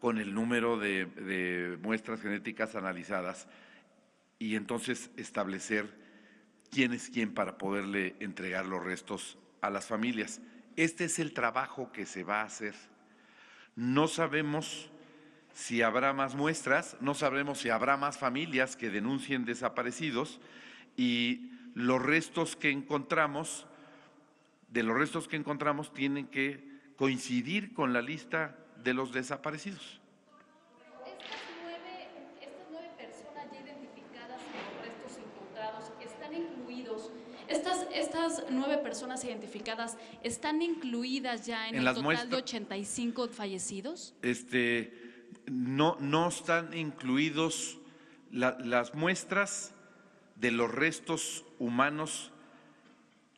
con el número de muestras genéticas analizadas y entonces establecer quién es quién para poderle entregar los restos a las familias. Este es el trabajo que se va a hacer. No sabemos si habrá más muestras, no sabemos si habrá más familias que denuncien desaparecidos y los restos que encontramos, tienen que coincidir con la lista de los desaparecidos. Estas nueve personas ya identificadas en los restos encontrados están incluidos. Estas 9 personas identificadas están incluidas ya en el total de 85 fallecidos. No están incluidos las muestras de los restos humanos,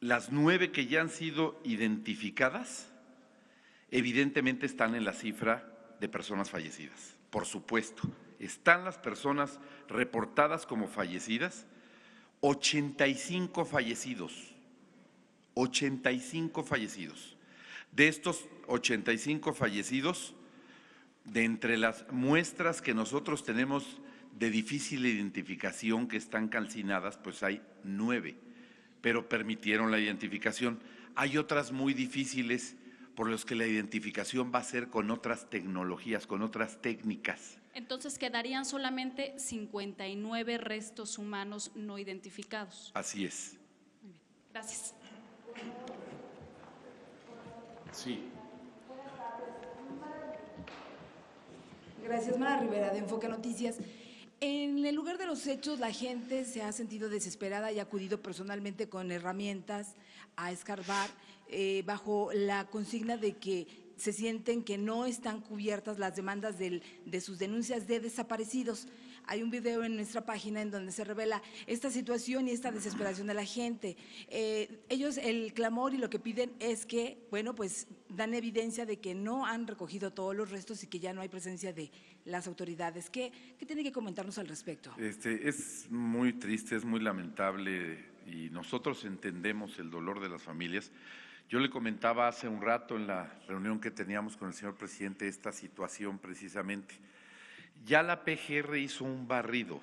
las 9 que ya han sido identificadas, evidentemente están en la cifra de personas fallecidas, por supuesto. Están las personas reportadas como fallecidas, 85 fallecidos, 85 fallecidos. De estos 85 fallecidos, de entre las muestras que nosotros tenemos de difícil identificación que están calcinadas, pues hay 9, pero permitieron la identificación. Hay otras muy difíciles por las que la identificación va a ser con otras tecnologías, con otras técnicas. Entonces quedarían solamente 59 restos humanos no identificados. Así es. Muy bien. Gracias. Sí. Gracias, Mara Rivera, de Enfoque Noticias. En el lugar de los hechos, la gente se ha sentido desesperada y ha acudido personalmente con herramientas a escarbar bajo la consigna de que se sienten que no están cubiertas las demandas de sus denuncias de desaparecidos. Hay un video en nuestra página en donde se revela esta situación y esta desesperación de la gente. Ellos, el clamor y lo que piden es que, bueno, pues dan evidencia de que no han recogido todos los restos y que ya no hay presencia de las autoridades. ¿Qué tiene que comentarnos al respecto? Es muy triste, es muy lamentable y nosotros entendemos el dolor de las familias. Yo le comentaba hace un rato en la reunión que teníamos con el señor presidente esta situación precisamente. Ya la PGR hizo un barrido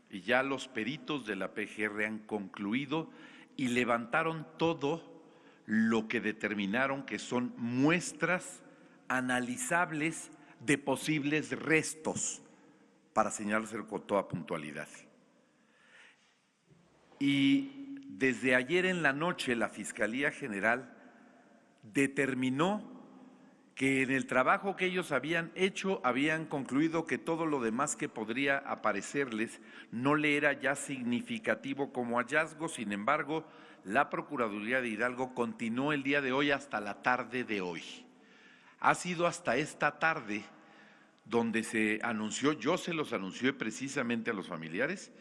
y ya los peritos de la PGR han concluido y levantaron todo lo que determinaron que son muestras analizables de posibles restos para señalárselo con toda puntualidad. Y desde ayer en la noche la Fiscalía General determinó que en el trabajo que ellos habían hecho habían concluido que todo lo demás que podría aparecerles no le era ya significativo como hallazgo. Sin embargo, la Procuraduría de Hidalgo continuó el día de hoy hasta la tarde de hoy. Ha sido hasta esta tarde donde se anunció, yo se los anuncié precisamente a los familiares,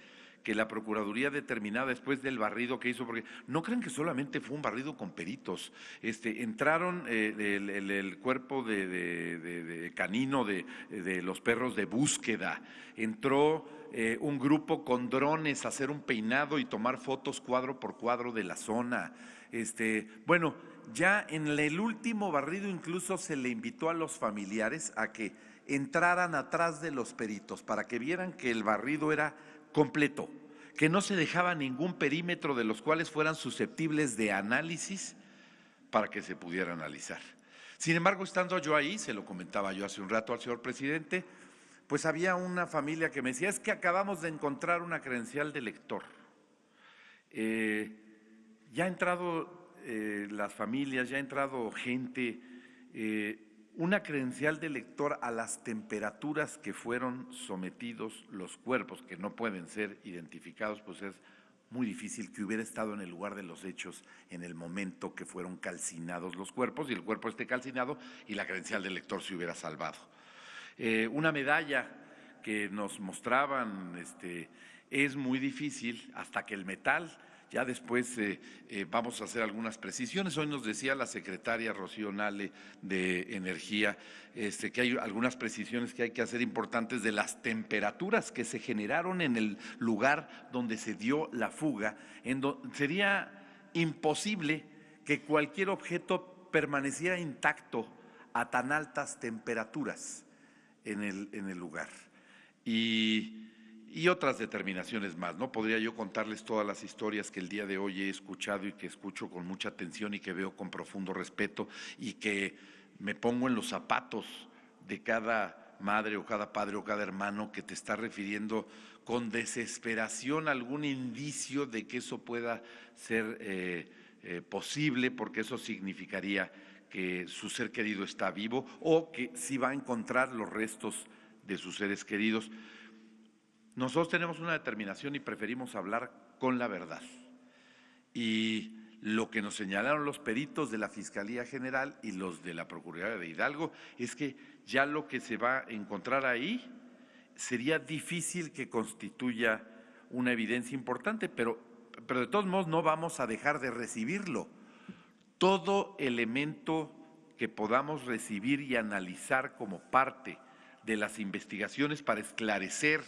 que la Procuraduría determinada después del barrido que hizo, porque no crean que solamente fue un barrido con peritos, entraron el cuerpo de canino de los perros de búsqueda, entró un grupo con drones a hacer un peinado y tomar fotos cuadro por cuadro de la zona. Bueno, ya en el último barrido incluso se le invitó a los familiares a que entraran atrás de los peritos para que vieran que el barrido era completo, que no se dejaba ningún perímetro de los cuales fueran susceptibles de análisis para que se pudiera analizar. Sin embargo, estando yo ahí, se lo comentaba yo hace un rato al señor presidente, pues había una familia que me decía, es que acabamos de encontrar una credencial de lector. Ya ha entrado las familias, ya ha entrado gente, una credencial de lector a las temperaturas que fueron sometidos los cuerpos, que no pueden ser identificados, pues es muy difícil que hubiera estado en el lugar de los hechos en el momento que fueron calcinados los cuerpos, y el cuerpo esté calcinado y la credencial del lector se hubiera salvado. Una medalla que nos mostraban es muy difícil hasta que el metal, ya después vamos a hacer algunas precisiones. Hoy nos decía la secretaria Rocío Nale de Energía que hay algunas precisiones que hay que hacer importantes de las temperaturas que se generaron en el lugar donde se dio la fuga. Sería imposible que cualquier objeto permaneciera intacto a tan altas temperaturas en el lugar. Y otras determinaciones más, ¿no? Podría yo contarles todas las historias que el día de hoy he escuchado y que escucho con mucha atención y que veo con profundo respeto y que me pongo en los zapatos de cada madre o cada padre o cada hermano que te está refiriendo con desesperación algún indicio de que eso pueda ser posible, porque eso significaría que su ser querido está vivo o que sí va a encontrar los restos de sus seres queridos. Nosotros tenemos una determinación y preferimos hablar con la verdad. Y lo que nos señalaron los peritos de la Fiscalía General y los de la Procuraduría de Hidalgo es que ya lo que se va a encontrar ahí sería difícil que constituya una evidencia importante, pero de todos modos no vamos a dejar de recibirlo. Todo elemento que podamos recibir y analizar como parte de las investigaciones para esclarecer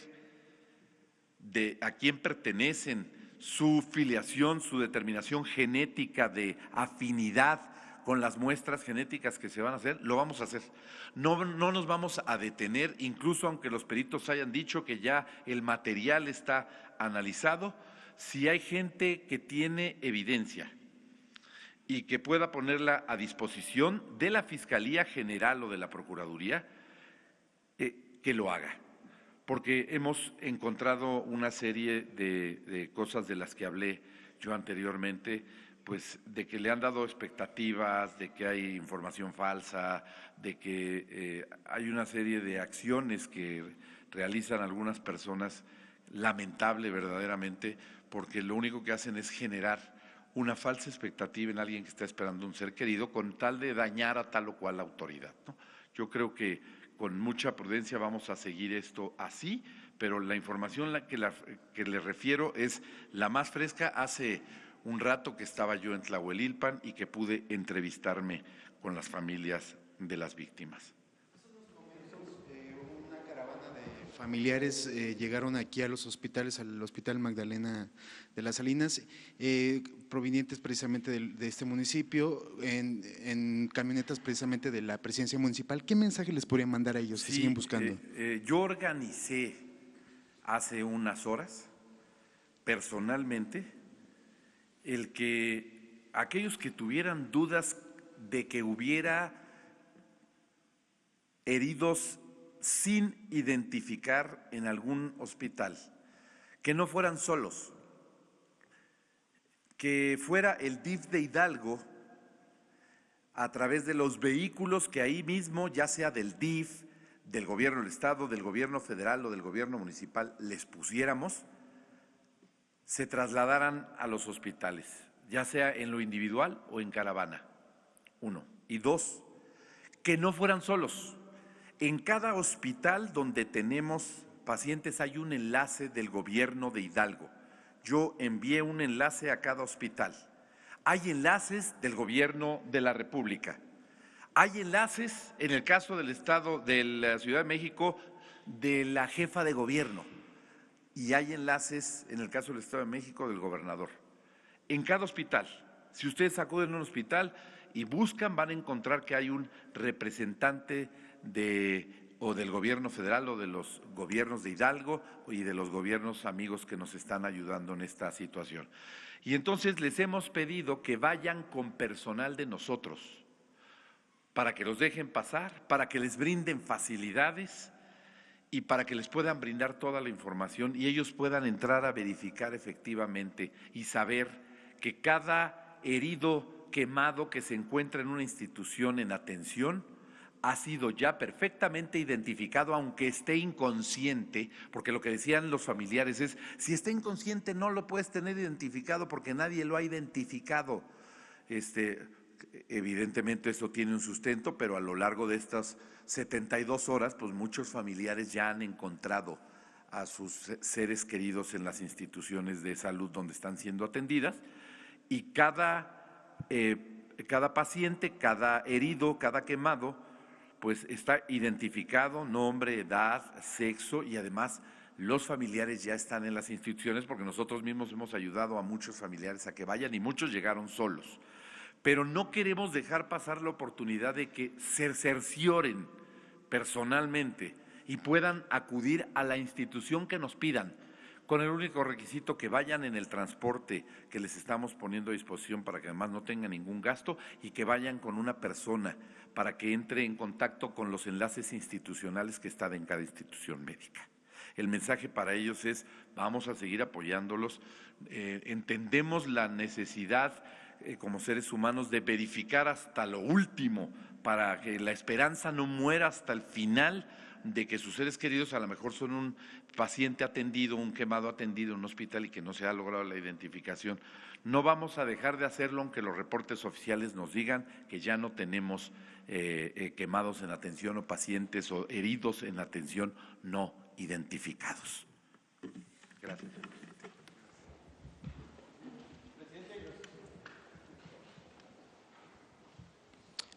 de a quién pertenecen, su filiación, su determinación genética de afinidad con las muestras genéticas que se van a hacer, lo vamos a hacer. No nos vamos a detener, incluso aunque los peritos hayan dicho que ya el material está analizado. Si hay gente que tiene evidencia y que pueda ponerla a disposición de la Fiscalía General o de la Procuraduría, que lo haga. Porque hemos encontrado una serie de cosas de las que hablé yo anteriormente, pues de que le han dado expectativas, de que hay información falsa, de que hay una serie de acciones que realizan algunas personas, lamentable verdaderamente, porque lo único que hacen es generar una falsa expectativa en alguien que está esperando un ser querido con tal de dañar a tal o cual autoridad, ¿no? Yo creo que con mucha prudencia vamos a seguir esto así, pero la información que le refiero es la más fresca. Hace un rato que estaba yo en Tlahuelilpan y que pude entrevistarme con las familias de las víctimas. Una caravana de familiares llegaron aquí a los hospitales, al Hospital Magdalena de las Salinas, provenientes precisamente de este municipio, en camionetas precisamente de la presidencia municipal. ¿Qué mensaje les podrían mandar a ellos que siguen buscando? Yo organicé hace unas horas, personalmente, el que aquellos que tuvieran dudas de que hubiera heridos sin identificar en algún hospital, que no fueran solos, que fuera el DIF de Hidalgo a través de los vehículos que ahí mismo, ya sea del DIF, del gobierno del estado, del gobierno federal o del gobierno municipal, les pusiéramos, se trasladaran a los hospitales, ya sea en lo individual o en caravana, 1. Y 2, que no fueran solos. En cada hospital donde tenemos pacientes hay un enlace del gobierno de Hidalgo. Yo envié un enlace a cada hospital. Hay enlaces del gobierno de la República. Hay enlaces, en el caso del Estado de la Ciudad de México, de la jefa de gobierno. Y hay enlaces, en el caso del Estado de México, del gobernador. En cada hospital. Si ustedes acuden a un hospital y buscan, van a encontrar que hay un representante o del gobierno federal o de los gobiernos de Hidalgo y de los gobiernos amigos que nos están ayudando en esta situación. Y entonces les hemos pedido que vayan con personal de nosotros para que los dejen pasar, para que les brinden facilidades y para que les puedan brindar toda la información y ellos puedan entrar a verificar efectivamente y saber que cada herido quemado que se encuentra en una institución en atención ha sido ya perfectamente identificado, aunque esté inconsciente, porque lo que decían los familiares es, si está inconsciente no lo puedes tener identificado porque nadie lo ha identificado. Evidentemente esto tiene un sustento, pero a lo largo de estas 72 horas, pues muchos familiares ya han encontrado a sus seres queridos en las instituciones de salud donde están siendo atendidas, y cada paciente, cada herido, cada quemado, pues está identificado, nombre, edad, sexo, y además los familiares ya están en las instituciones, porque nosotros mismos hemos ayudado a muchos familiares a que vayan y muchos llegaron solos. Pero no queremos dejar pasar la oportunidad de que se cercioren personalmente y puedan acudir a la institución que nos pidan, con el único requisito que vayan en el transporte que les estamos poniendo a disposición para que además no tengan ningún gasto, y que vayan con una persona para que entre en contacto con los enlaces institucionales que están en cada institución médica. El mensaje para ellos es: vamos a seguir apoyándolos, entendemos la necesidad como seres humanos de verificar hasta lo último para que la esperanza no muera hasta el final de que sus seres queridos a lo mejor son un paciente atendido, un quemado atendido en un hospital y que no se ha logrado la identificación. No vamos a dejar de hacerlo aunque los reportes oficiales nos digan que ya no tenemos quemados en atención o pacientes o heridos en atención no identificados. Gracias.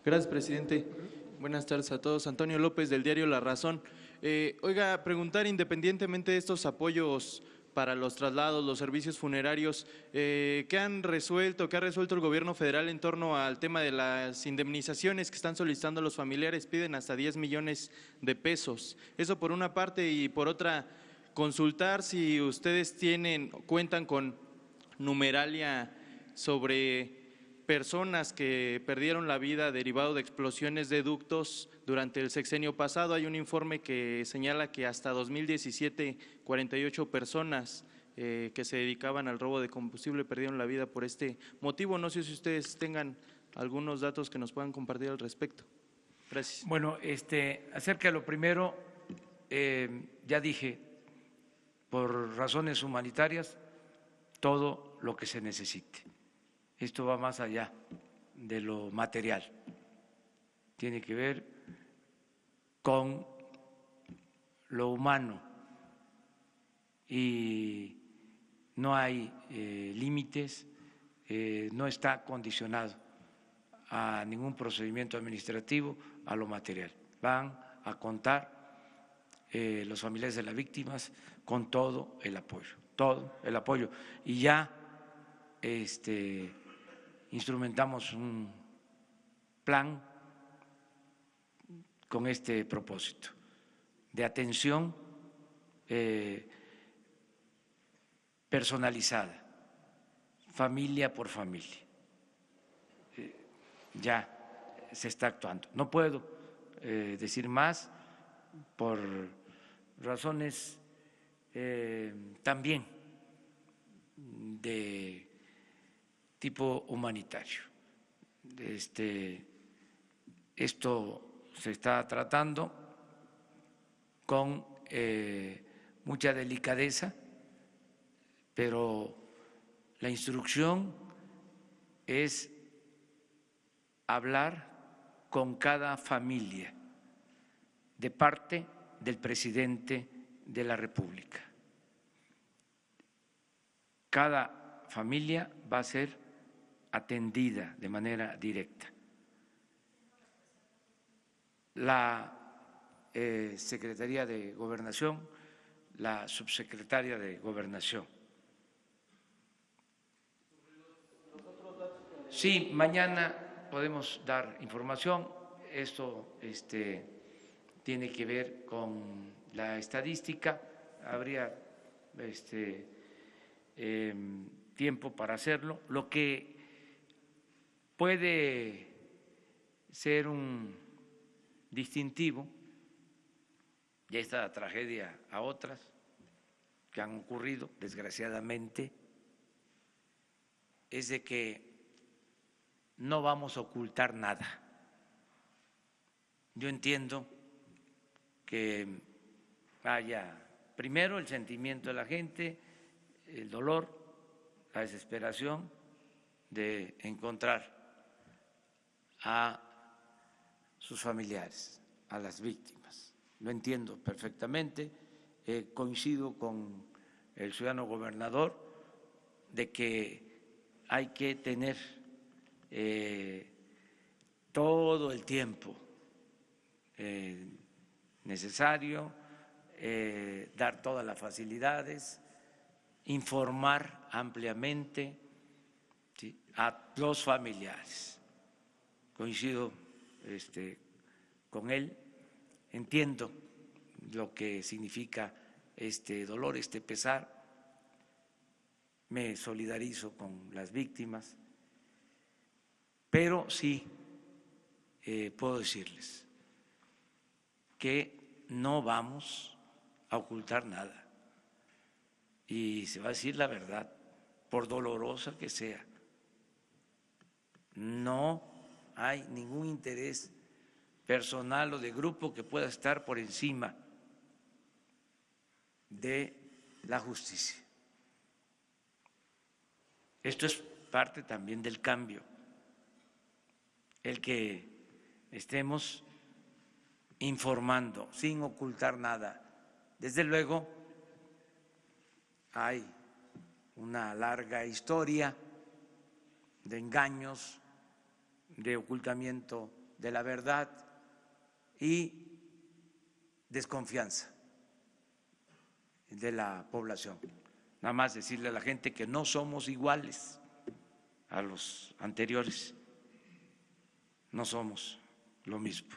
Gracias, presidente. Buenas tardes a todos. Antonio López, del diario La Razón. Oiga, preguntar, independientemente de estos apoyos para los traslados, los servicios funerarios, ¿qué ha resuelto el gobierno federal en torno al tema de las indemnizaciones que están solicitando los familiares? Piden hasta 10 millones de pesos. Eso por una parte, y por otra, consultar si ustedes cuentan con numeralia sobre personas que perdieron la vida derivado de explosiones de ductos durante el sexenio pasado. Hay un informe que señala que hasta 2017, 48 personas que se dedicaban al robo de combustible perdieron la vida por este motivo. No sé si ustedes tengan algunos datos que nos puedan compartir al respecto. Gracias. Bueno, acerca de lo primero, ya dije, por razones humanitarias, todo lo que se necesite. Esto va más allá de lo material, tiene que ver con lo humano y no hay límites, no está condicionado a ningún procedimiento administrativo, a lo material. Van a contar los familiares de las víctimas con todo el apoyo, y ya instrumentamos un plan con este propósito de atención personalizada, familia por familia. Ya se está actuando. No puedo decir más por razones también de tipo humanitario. Esto se está tratando con mucha delicadeza, pero la instrucción es hablar con cada familia de parte del presidente de la República. Cada familia va a ser atendida de manera directa. La Secretaría de Gobernación, la subsecretaria de Gobernación. Sí, mañana podemos dar información. Esto tiene que ver con la estadística. Habría tiempo para hacerlo. Lo que puede ser un distintivo de esta tragedia a otras que han ocurrido, desgraciadamente, es de que no vamos a ocultar nada, yo entiendo que haya primero el sentimiento de la gente, el dolor, la desesperación de encontrar a sus familiares, a las víctimas. Lo entiendo perfectamente, coincido con el ciudadano gobernador de que hay que tener todo el tiempo necesario, dar todas las facilidades, informar ampliamente, ¿sí?, a los familiares. Coincido con él, entiendo lo que significa este dolor, este pesar, me solidarizo con las víctimas, pero sí puedo decirles que no vamos a ocultar nada y se va a decir la verdad, por dolorosa que sea. No hay ningún interés personal o de grupo que pueda estar por encima de la justicia. Esto es parte también del cambio, el que estemos informando sin ocultar nada. Desde luego, hay una larga historia de engaños, de ocultamiento de la verdad y desconfianza de la población. Nada más decirle a la gente que no somos iguales a los anteriores, no somos lo mismo.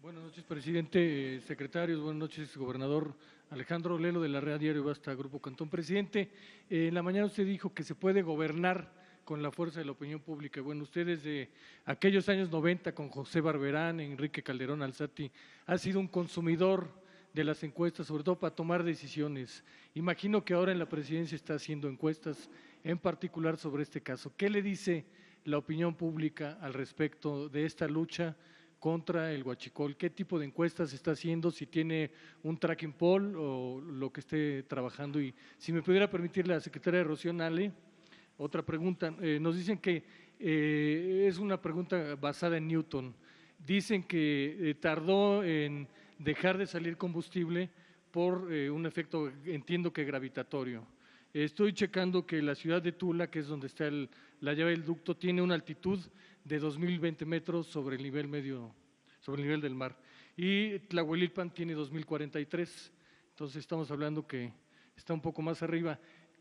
Buenas noches, presidente, secretarios, buenas noches, gobernador. Alejandro Lelo de la Red Diario Basta, Grupo Cantón. Presidente, en la mañana usted dijo que se puede gobernar con la fuerza de la opinión pública. Bueno, usted desde aquellos años 90 con José Barberán, Enrique Calderón Alzati, ha sido un consumidor de las encuestas, sobre todo para tomar decisiones. Imagino que ahora en la presidencia está haciendo encuestas, en particular sobre este caso. ¿Qué le dice la opinión pública al respecto de esta lucha contra el huachicol? ¿Qué tipo de encuestas está haciendo? Si tiene un tracking poll o lo que esté trabajando. Y si me pudiera permitir la secretaria Rocío Nale, otra pregunta. Nos dicen que es una pregunta basada en Newton. Dicen que tardó en dejar de salir combustible por un efecto, entiendo que gravitatorio. Estoy checando que la ciudad de Tula, que es donde está la llave del ducto, tiene una altitud de 2020 metros sobre el nivel medio, sobre el nivel del mar. Y Tlahuelilpan tiene 2043. Entonces estamos hablando que está un poco más arriba.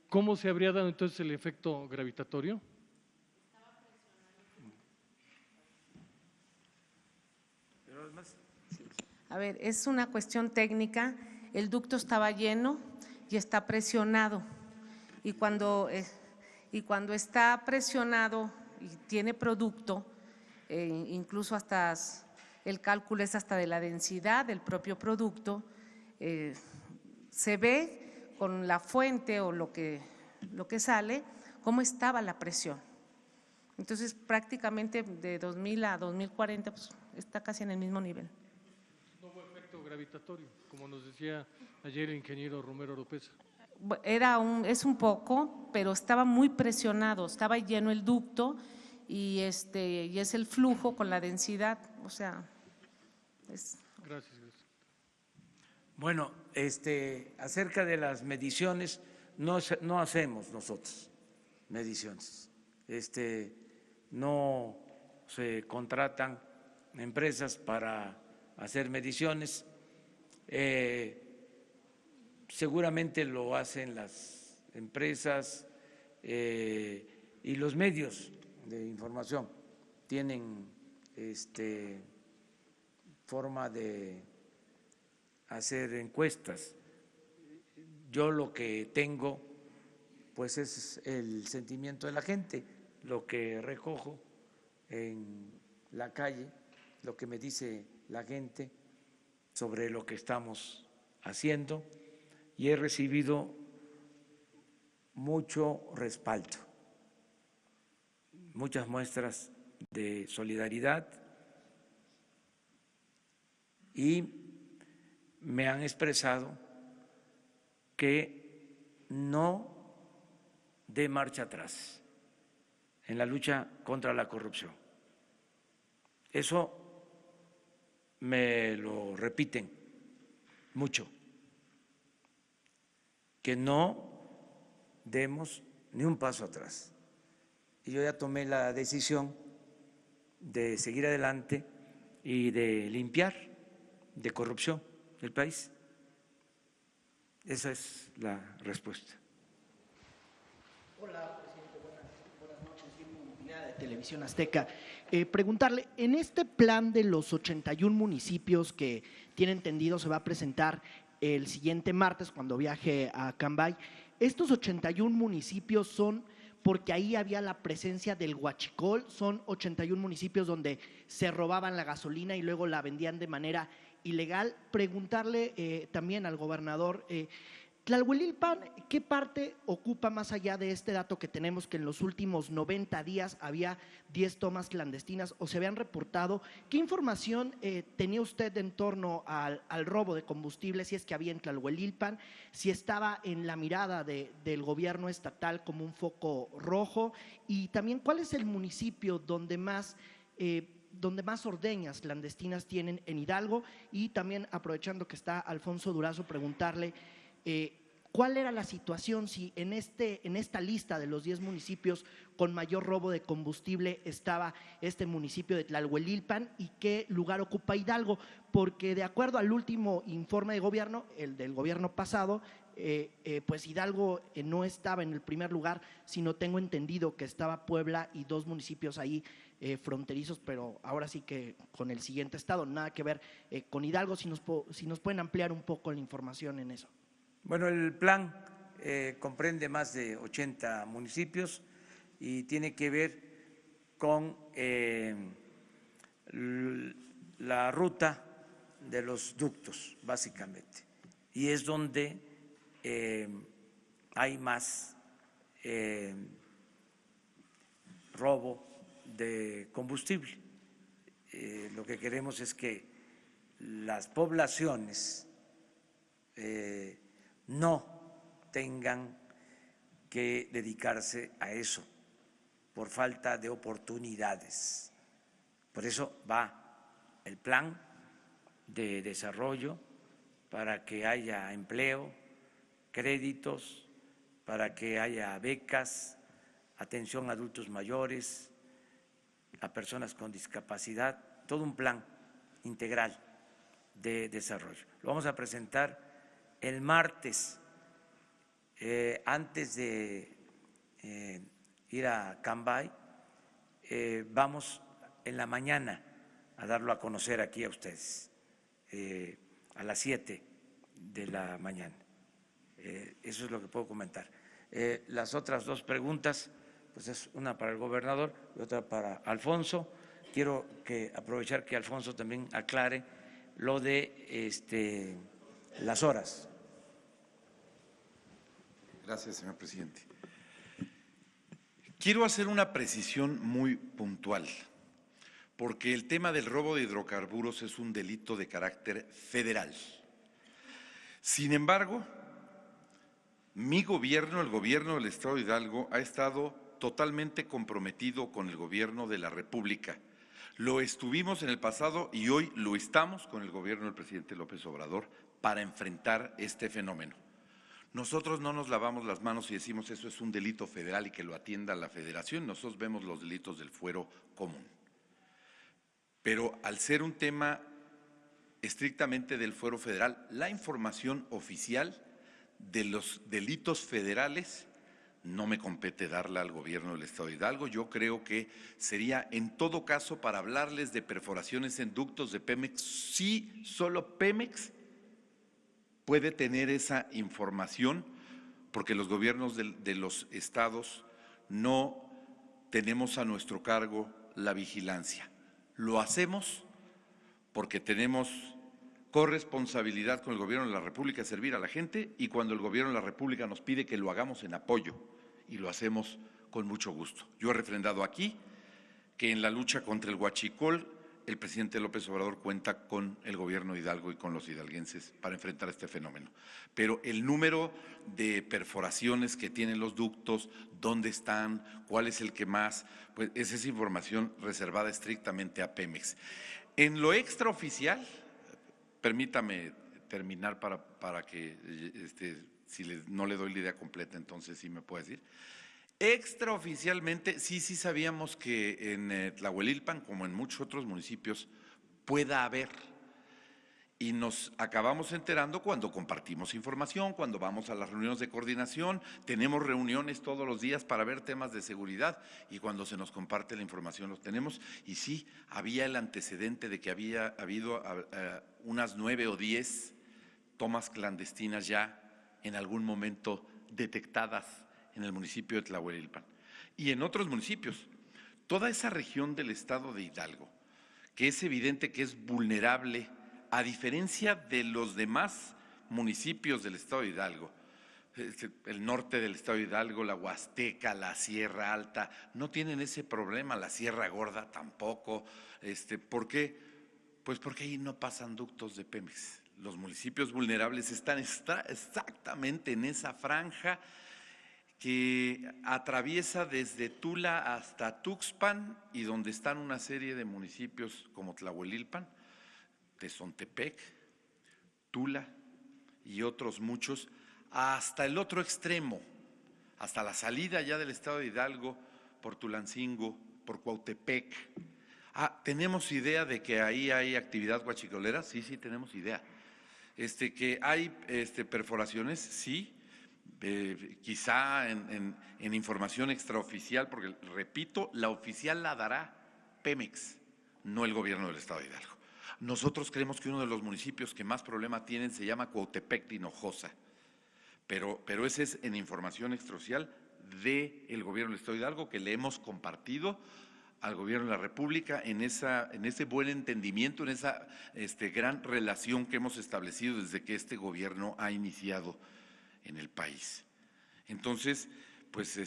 ¿Cómo se habría dado entonces el efecto gravitatorio? A ver, es una cuestión técnica. El ducto estaba lleno y está presionado. Y cuando está presionado y tiene producto, incluso hasta el cálculo es hasta de la densidad del propio producto, se ve con la fuente o lo que sale, cómo estaba la presión. Entonces, prácticamente de 2000 a 2040 pues, está casi en el mismo nivel. No hubo efecto gravitatorio, como nos decía ayer el ingeniero Romero Oropesa. Es un poco, pero estaba muy presionado, estaba lleno el ducto y es el flujo con la densidad, o sea, Gracias. Bueno, acerca de las mediciones, no hacemos nosotros mediciones. No se contratan empresas para hacer mediciones. Seguramente lo hacen las empresas y los medios de información tienen forma de hacer encuestas. Yo lo que tengo pues es el sentimiento de la gente, lo que recojo en la calle, lo que me dice la gente sobre lo que estamos haciendo, y he recibido mucho respaldo, muchas muestras de solidaridad y me han expresado que no dé marcha atrás en la lucha contra la corrupción. Eso me lo repiten mucho, que no demos ni un paso atrás. Y yo ya tomé la decisión de seguir adelante y de limpiar de corrupción el país. Esa es la respuesta. Hola, presidente. Buenas noches. Guillermo Pineda, de Televisión Azteca. Preguntarle, en este plan de los 81 municipios que tiene entendido se va a presentar el siguiente martes cuando viaje a Cambay, estos 81 municipios son porque ahí había la presencia del huachicol, son 81 municipios donde se robaban la gasolina y luego la vendían de manera ilegal. Preguntarle también al gobernador, Tlalhuelilpan, ¿qué parte ocupa más allá de este dato que tenemos que en los últimos 90 días había 10 tomas clandestinas o se habían reportado? ¿Qué información tenía usted en torno al robo de combustible, si es que había en Tlalhuelilpan, si estaba en la mirada del gobierno estatal como un foco rojo? Y también, ¿cuál es el municipio donde más ordeñas clandestinas tienen en Hidalgo? Y también, aprovechando que está Alfonso Durazo, preguntarle ¿cuál era la situación si en esta lista de los 10 municipios con mayor robo de combustible estaba este municipio de Tlalhuelilpan y qué lugar ocupa Hidalgo? Porque de acuerdo al último informe de gobierno, el del gobierno pasado, pues Hidalgo no estaba en el primer lugar, sino tengo entendido que estaba Puebla y 2 municipios ahí fronterizos, pero ahora sí que con el siguiente estado, nada que ver con Hidalgo. Si nos pueden ampliar un poco la información en eso. Bueno, el plan comprende más de 80 municipios y tiene que ver con la ruta de los ductos, básicamente, y es donde hay más robo de combustible. Lo que queremos es que las poblaciones no tengan que dedicarse a eso por falta de oportunidades. Por eso va el plan de desarrollo para que haya empleo, créditos, para que haya becas, atención a adultos mayores, a personas con discapacidad, todo un plan integral de desarrollo. Lo vamos a presentar el martes, antes de ir a Cambay, vamos en la mañana a darlo a conocer aquí a ustedes, a las 7 de la mañana. Eso es lo que puedo comentar. Las otras 2 preguntas, pues es una para el gobernador y otra para Alfonso. Quiero aprovechar que Alfonso también aclare lo de las horas. Gracias, señor presidente. Quiero hacer una precisión muy puntual, porque el tema del robo de hidrocarburos es un delito de carácter federal. Sin embargo, mi gobierno, el gobierno del Estado de Hidalgo, ha estado totalmente comprometido con el gobierno de la República. Lo estuvimos en el pasado y hoy lo estamos con el gobierno del presidente López Obrador para enfrentar este fenómeno. Nosotros no nos lavamos las manos y decimos eso es un delito federal y que lo atienda la Federación. Nosotros vemos los delitos del fuero común. Pero al ser un tema estrictamente del fuero federal, la información oficial de los delitos federales no me compete darla al gobierno del Estado de Hidalgo. Yo creo que sería en todo caso para hablarles de perforaciones en ductos de Pemex, sí, solo Pemex puede tener esa información, porque los gobiernos de los estados no tenemos a nuestro cargo la vigilancia. Lo hacemos porque tenemos corresponsabilidad con el gobierno de la República de servir a la gente y cuando el gobierno de la República nos pide que lo hagamos en apoyo y lo hacemos con mucho gusto. Yo he refrendado aquí que en la lucha contra el huachicol el presidente López Obrador cuenta con el gobierno de Hidalgo y con los hidalguenses para enfrentar este fenómeno. Pero el número de perforaciones que tienen los ductos, dónde están, cuál es el que más, pues esa es información reservada estrictamente a Pemex. En lo extraoficial, permítame terminar para que, no le doy la idea completa, entonces sí me puede decir. Extraoficialmente, sí sabíamos que en Tlahuelilpan, como en muchos otros municipios, pueda haber. Y nos acabamos enterando cuando compartimos información, cuando vamos a las reuniones de coordinación, tenemos reuniones todos los días para ver temas de seguridad y cuando se nos comparte la información los tenemos. Y sí, había el antecedente de que había habido unas 9 o 10 tomas clandestinas ya en algún momento detectadas en el municipio de Tlahuelilpan y en otros municipios. Toda esa región del estado de Hidalgo, que es evidente que es vulnerable, a diferencia de los demás municipios del estado de Hidalgo, el norte del estado de Hidalgo, la Huasteca, la Sierra Alta, no tienen ese problema, la Sierra Gorda tampoco. ¿Por qué? Pues porque ahí no pasan ductos de Pemex. Los municipios vulnerables están exactamente en esa franja que atraviesa desde Tula hasta Tuxpan y donde están una serie de municipios como Tlahuelilpan, Tezontepec, Tula y otros muchos, hasta el otro extremo, hasta la salida ya del estado de Hidalgo, por Tulancingo, por Cuautepec. ¿Tenemos idea de que ahí hay actividad huachicolera? Sí, tenemos idea. Que hay perforaciones, sí. Quizá en información extraoficial, porque repito, la oficial la dará Pemex, no el gobierno del estado de Hidalgo. Nosotros creemos que uno de los municipios que más problema tienen se llama Cuautepec de Hinojosa, pero ese es en información extraoficial del gobierno del estado de Hidalgo que le hemos compartido al gobierno de la República en ese buen entendimiento, en esa gran relación que hemos establecido desde que este gobierno ha iniciado en el país. Entonces, pues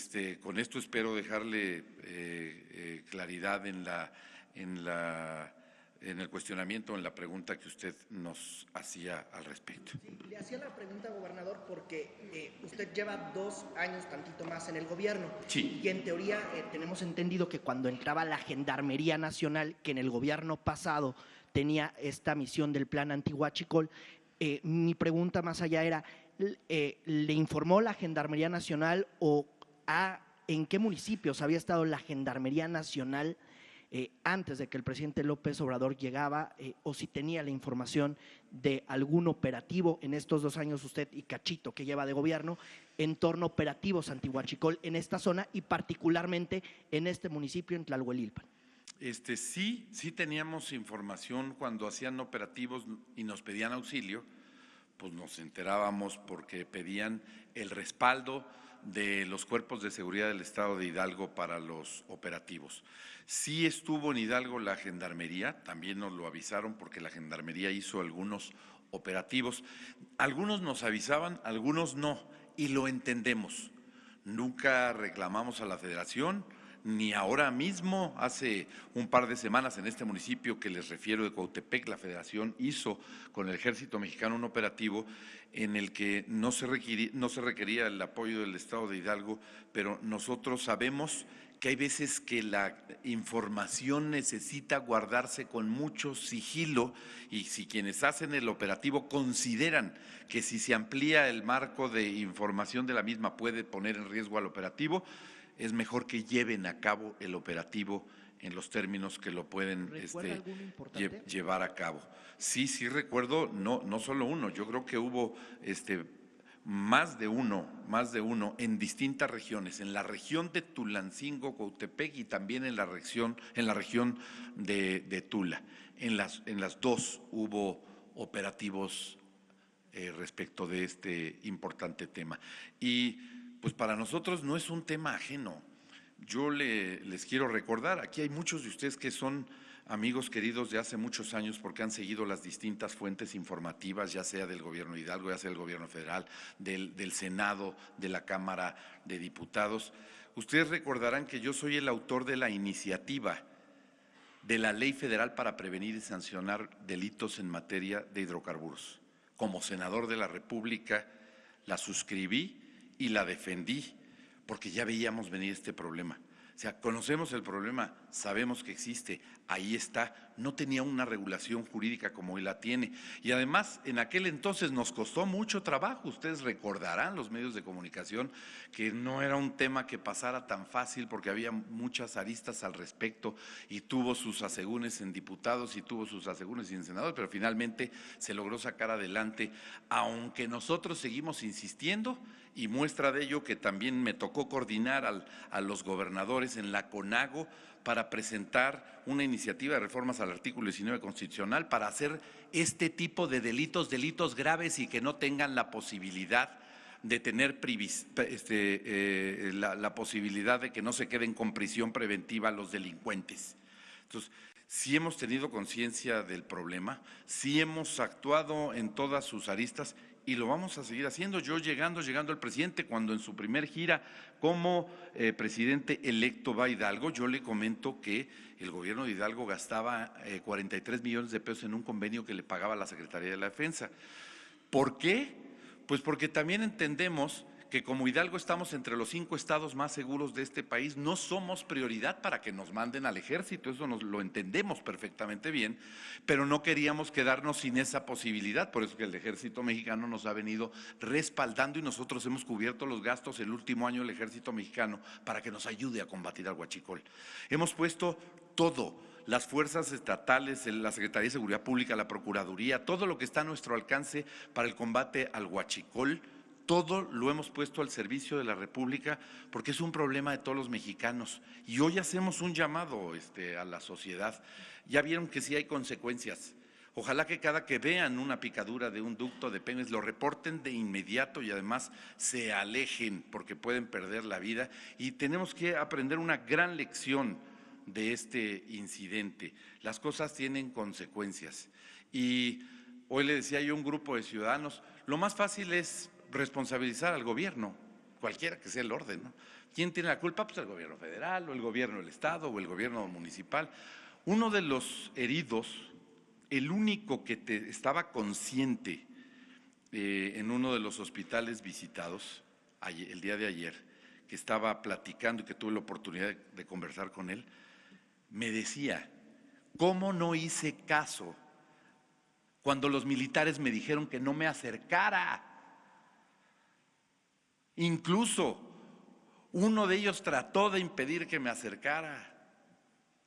con esto espero dejarle claridad en el cuestionamiento, en la pregunta que usted nos hacía al respecto. Sí, le hacía la pregunta, gobernador, porque usted lleva 2 años, tantito más, en el gobierno. Sí. Y en teoría tenemos entendido que cuando entraba la Gendarmería Nacional, que en el gobierno pasado tenía esta misión del plan antihuachicol, mi pregunta más allá era, ¿le informó la Gendarmería Nacional o en qué municipios había estado la Gendarmería Nacional antes de que el presidente López Obrador llegaba, o si tenía la información de algún operativo en estos 2 años usted y cachito que lleva de gobierno en torno a operativos antihuachicol en esta zona y particularmente en este municipio, en Tlahuelilpan? Sí teníamos información cuando hacían operativos y nos pedían auxilio, pues nos enterábamos porque pedían el respaldo de los cuerpos de seguridad del estado de Hidalgo para los operativos. Sí estuvo en Hidalgo la Gendarmería, también nos lo avisaron porque la Gendarmería hizo algunos operativos. Algunos nos avisaban, algunos no, y lo entendemos. Nunca reclamamos a la Federación, ni ahora mismo, hace un par de semanas en este municipio que les refiero de Cuautepec, la Federación hizo con el Ejército Mexicano un operativo en el que no se requería el apoyo del estado de Hidalgo, pero nosotros sabemos que hay veces que la información necesita guardarse con mucho sigilo y si quienes hacen el operativo consideran que si se amplía el marco de información de la misma puede poner en riesgo al operativo, es mejor que lleven a cabo el operativo en los términos que lo pueden llevar a cabo. Sí recuerdo, no solo uno, yo creo que hubo más de uno en distintas regiones, en la región de Tulancingo, Cuautepec y también en la región de Tula. En las 2 hubo operativos respecto de este importante tema. Y pues para nosotros no es un tema ajeno. Yo les quiero recordar, aquí hay muchos de ustedes que son amigos queridos de hace muchos años porque han seguido las distintas fuentes informativas, ya sea del gobierno de Hidalgo, ya sea del gobierno federal, del Senado, de la Cámara de Diputados. Ustedes recordarán que yo soy el autor de la iniciativa de la Ley Federal para prevenir y sancionar delitos en materia de hidrocarburos. Como senador de la República la suscribí y la defendí porque ya veíamos venir este problema. O sea, conocemos el problema, sabemos que existe, ahí está, no tenía una regulación jurídica como hoy la tiene. Y además, en aquel entonces nos costó mucho trabajo, ustedes recordarán los medios de comunicación que no era un tema que pasara tan fácil porque había muchas aristas al respecto y tuvo sus asegúnes en diputados y tuvo sus asegúnes en senadores, pero finalmente se logró sacar adelante, aunque nosotros seguimos insistiendo. Y muestra de ello que también me tocó coordinar a los gobernadores en la CONAGO para presentar una iniciativa de reformas al artículo 19 constitucional para hacer este tipo de delitos graves y que no tengan la posibilidad de tener la posibilidad de que no se queden con prisión preventiva los delincuentes. Entonces, sí hemos tenido conciencia del problema, sí hemos actuado en todas sus aristas y lo vamos a seguir haciendo. Yo llegando el presidente, cuando en su primer gira como presidente electo va a Hidalgo, yo le comento que el gobierno de Hidalgo gastaba 43 millones de pesos en un convenio que le pagaba la Secretaría de la Defensa. ¿Por qué? Pues porque también entendemos que como Hidalgo estamos entre los 5 estados más seguros de este país, no somos prioridad para que nos manden al ejército, eso lo entendemos perfectamente bien, pero no queríamos quedarnos sin esa posibilidad, por eso que el ejército mexicano nos ha venido respaldando y nosotros hemos cubierto los gastos el último año del ejército mexicano para que nos ayude a combatir al huachicol. Hemos puesto todo, las fuerzas estatales, la Secretaría de Seguridad Pública, la Procuraduría, todo lo que está a nuestro alcance para el combate al huachicol. Todo lo hemos puesto al servicio de la República porque es un problema de todos los mexicanos y hoy hacemos un llamado a la sociedad. Ya vieron que sí hay consecuencias. Ojalá que cada que vean una picadura de un ducto de Pemex lo reporten de inmediato y además se alejen porque pueden perder la vida y tenemos que aprender una gran lección de este incidente. Las cosas tienen consecuencias y hoy le decía yo a un grupo de ciudadanos, lo más fácil es responsabilizar al gobierno, cualquiera que sea el orden, ¿no? ¿Quién tiene la culpa? Pues el gobierno federal o el gobierno del estado o el gobierno municipal. Uno de los heridos, el único que estaba consciente en uno de los hospitales visitados el día de ayer, que estaba platicando y que tuve la oportunidad de conversar con él, me decía, ¿cómo no hice caso cuando los militares me dijeron que no me acercara? Incluso uno de ellos trató de impedir que me acercara.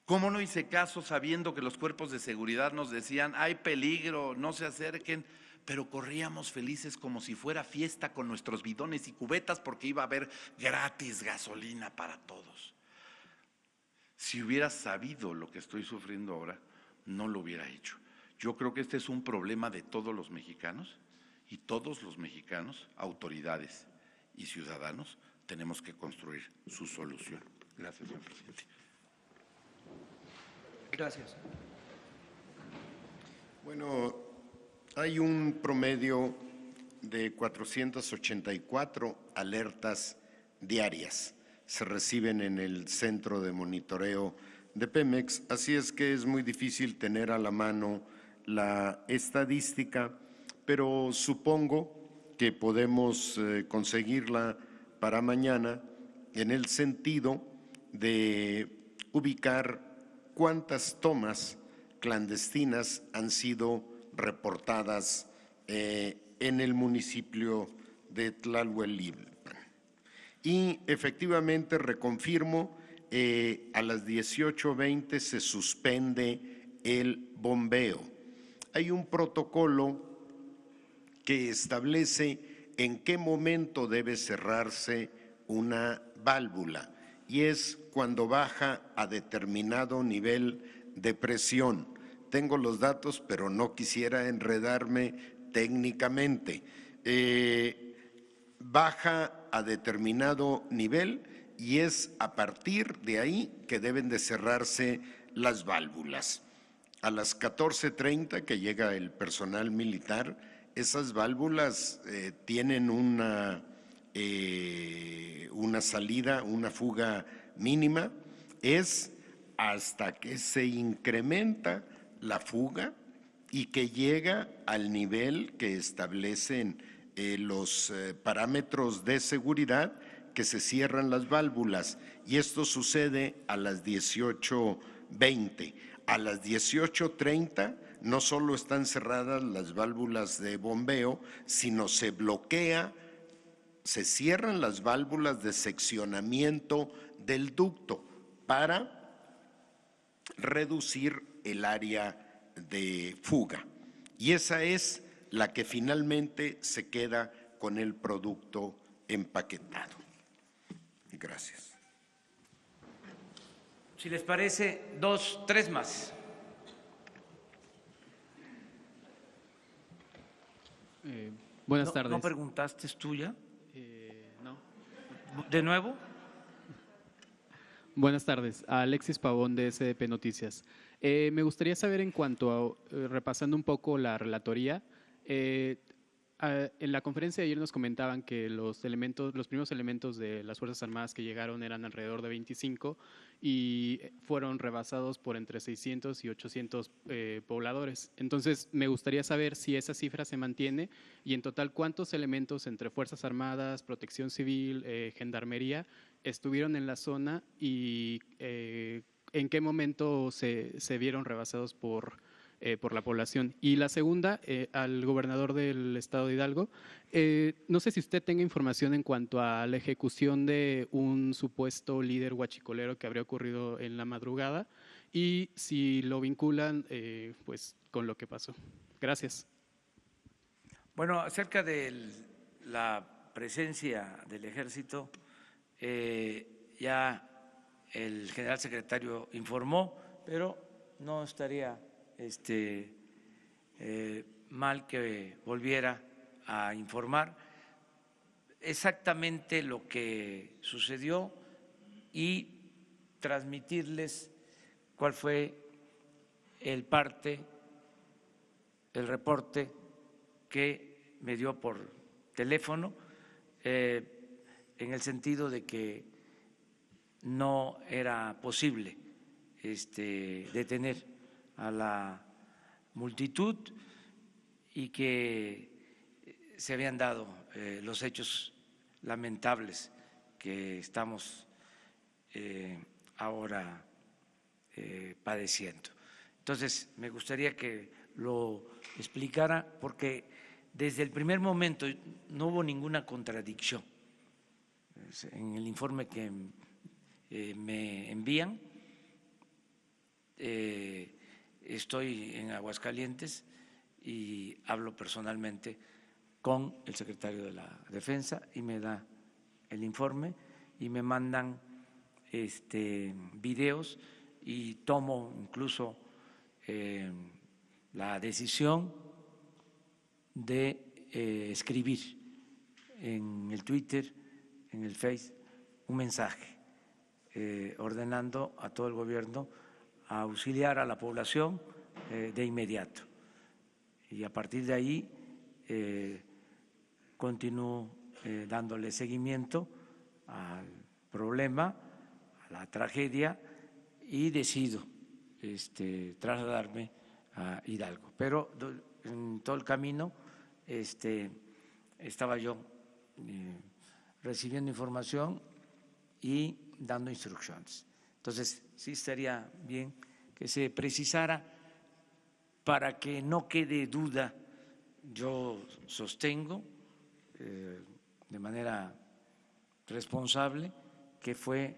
¿Cómo no hice caso sabiendo que los cuerpos de seguridad nos decían, hay peligro, no se acerquen? Pero corríamos felices como si fuera fiesta con nuestros bidones y cubetas porque iba a haber gratis gasolina para todos. Si hubiera sabido lo que estoy sufriendo ahora, no lo hubiera hecho. Yo creo que este es un problema de todos los mexicanos y todos los mexicanos, autoridades y ciudadanos, tenemos que construir su solución. Gracias, señor presidente. Gracias. Bueno, hay un promedio de 484 alertas diarias. Se reciben en el centro de monitoreo de Pemex, así es que es muy difícil tener a la mano la estadística, pero supongo que podemos conseguirla para mañana en el sentido de ubicar cuántas tomas clandestinas han sido reportadas en el municipio de Tlalhuelilpan. Y efectivamente reconfirmo, a las 18:20 se suspende el bombeo. Hay un protocolo que establece en qué momento debe cerrarse una válvula y es cuando baja a determinado nivel de presión. Tengo los datos, pero no quisiera enredarme técnicamente. Baja a determinado nivel y es a partir de ahí que deben de cerrarse las válvulas. A las 14:30 que llega el personal militar, esas válvulas tienen una salida, una fuga mínima, es hasta que se incrementa la fuga y que llega al nivel que establecen los parámetros de seguridad, que se cierran las válvulas, y esto sucede a las 18:20. A las 18:30 no solo están cerradas las válvulas de bombeo, sino se bloquea, se cierran las válvulas de seccionamiento del ducto para reducir el área de fuga. Y esa es la que finalmente se queda con el producto empaquetado. Gracias. Si les parece, 2, 3 más. Buenas tardes. ¿No preguntaste, es tuya? No. ¿De nuevo? Buenas tardes, Alexis Pavón de SDP Noticias. Me gustaría saber, en cuanto a, repasando un poco la relatoría, en la conferencia de ayer nos comentaban que los primeros elementos de las Fuerzas Armadas que llegaron eran alrededor de 25 y fueron rebasados por entre 600 y 800 pobladores. Entonces, me gustaría saber si esa cifra se mantiene y en total cuántos elementos entre Fuerzas Armadas, Protección Civil, Gendarmería estuvieron en la zona y en qué momento se vieron rebasados por la población. Y la segunda, al gobernador del estado de Hidalgo, no sé si usted tenga información en cuanto a la ejecución de un supuesto líder huachicolero que habría ocurrido en la madrugada y si lo vinculan pues con lo que pasó. Gracias. Bueno, acerca de la presencia del ejército, ya el general secretario informó, pero no estaría mal que volviera a informar exactamente lo que sucedió y transmitirles cuál fue el reporte que me dio por teléfono, en el sentido de que no era posible detener a la multitud y que se habían dado los hechos lamentables que estamos ahora padeciendo. Entonces, me gustaría que lo explicara porque desde el primer momento no hubo ninguna contradicción. En el informe que me envían, estoy en Aguascalientes y hablo personalmente con el secretario de la Defensa y me da el informe y me mandan videos y tomo incluso la decisión de escribir en el Twitter, en el Face, un mensaje ordenando a todo el gobierno a auxiliar a la población de inmediato. Y a partir de ahí continúo dándole seguimiento al problema, a la tragedia y decido trasladarme a Hidalgo. Pero en todo el camino estaba yo recibiendo información y dando instrucciones. Entonces, sí estaría bien que se precisara para que no quede duda. Yo sostengo de manera responsable que fue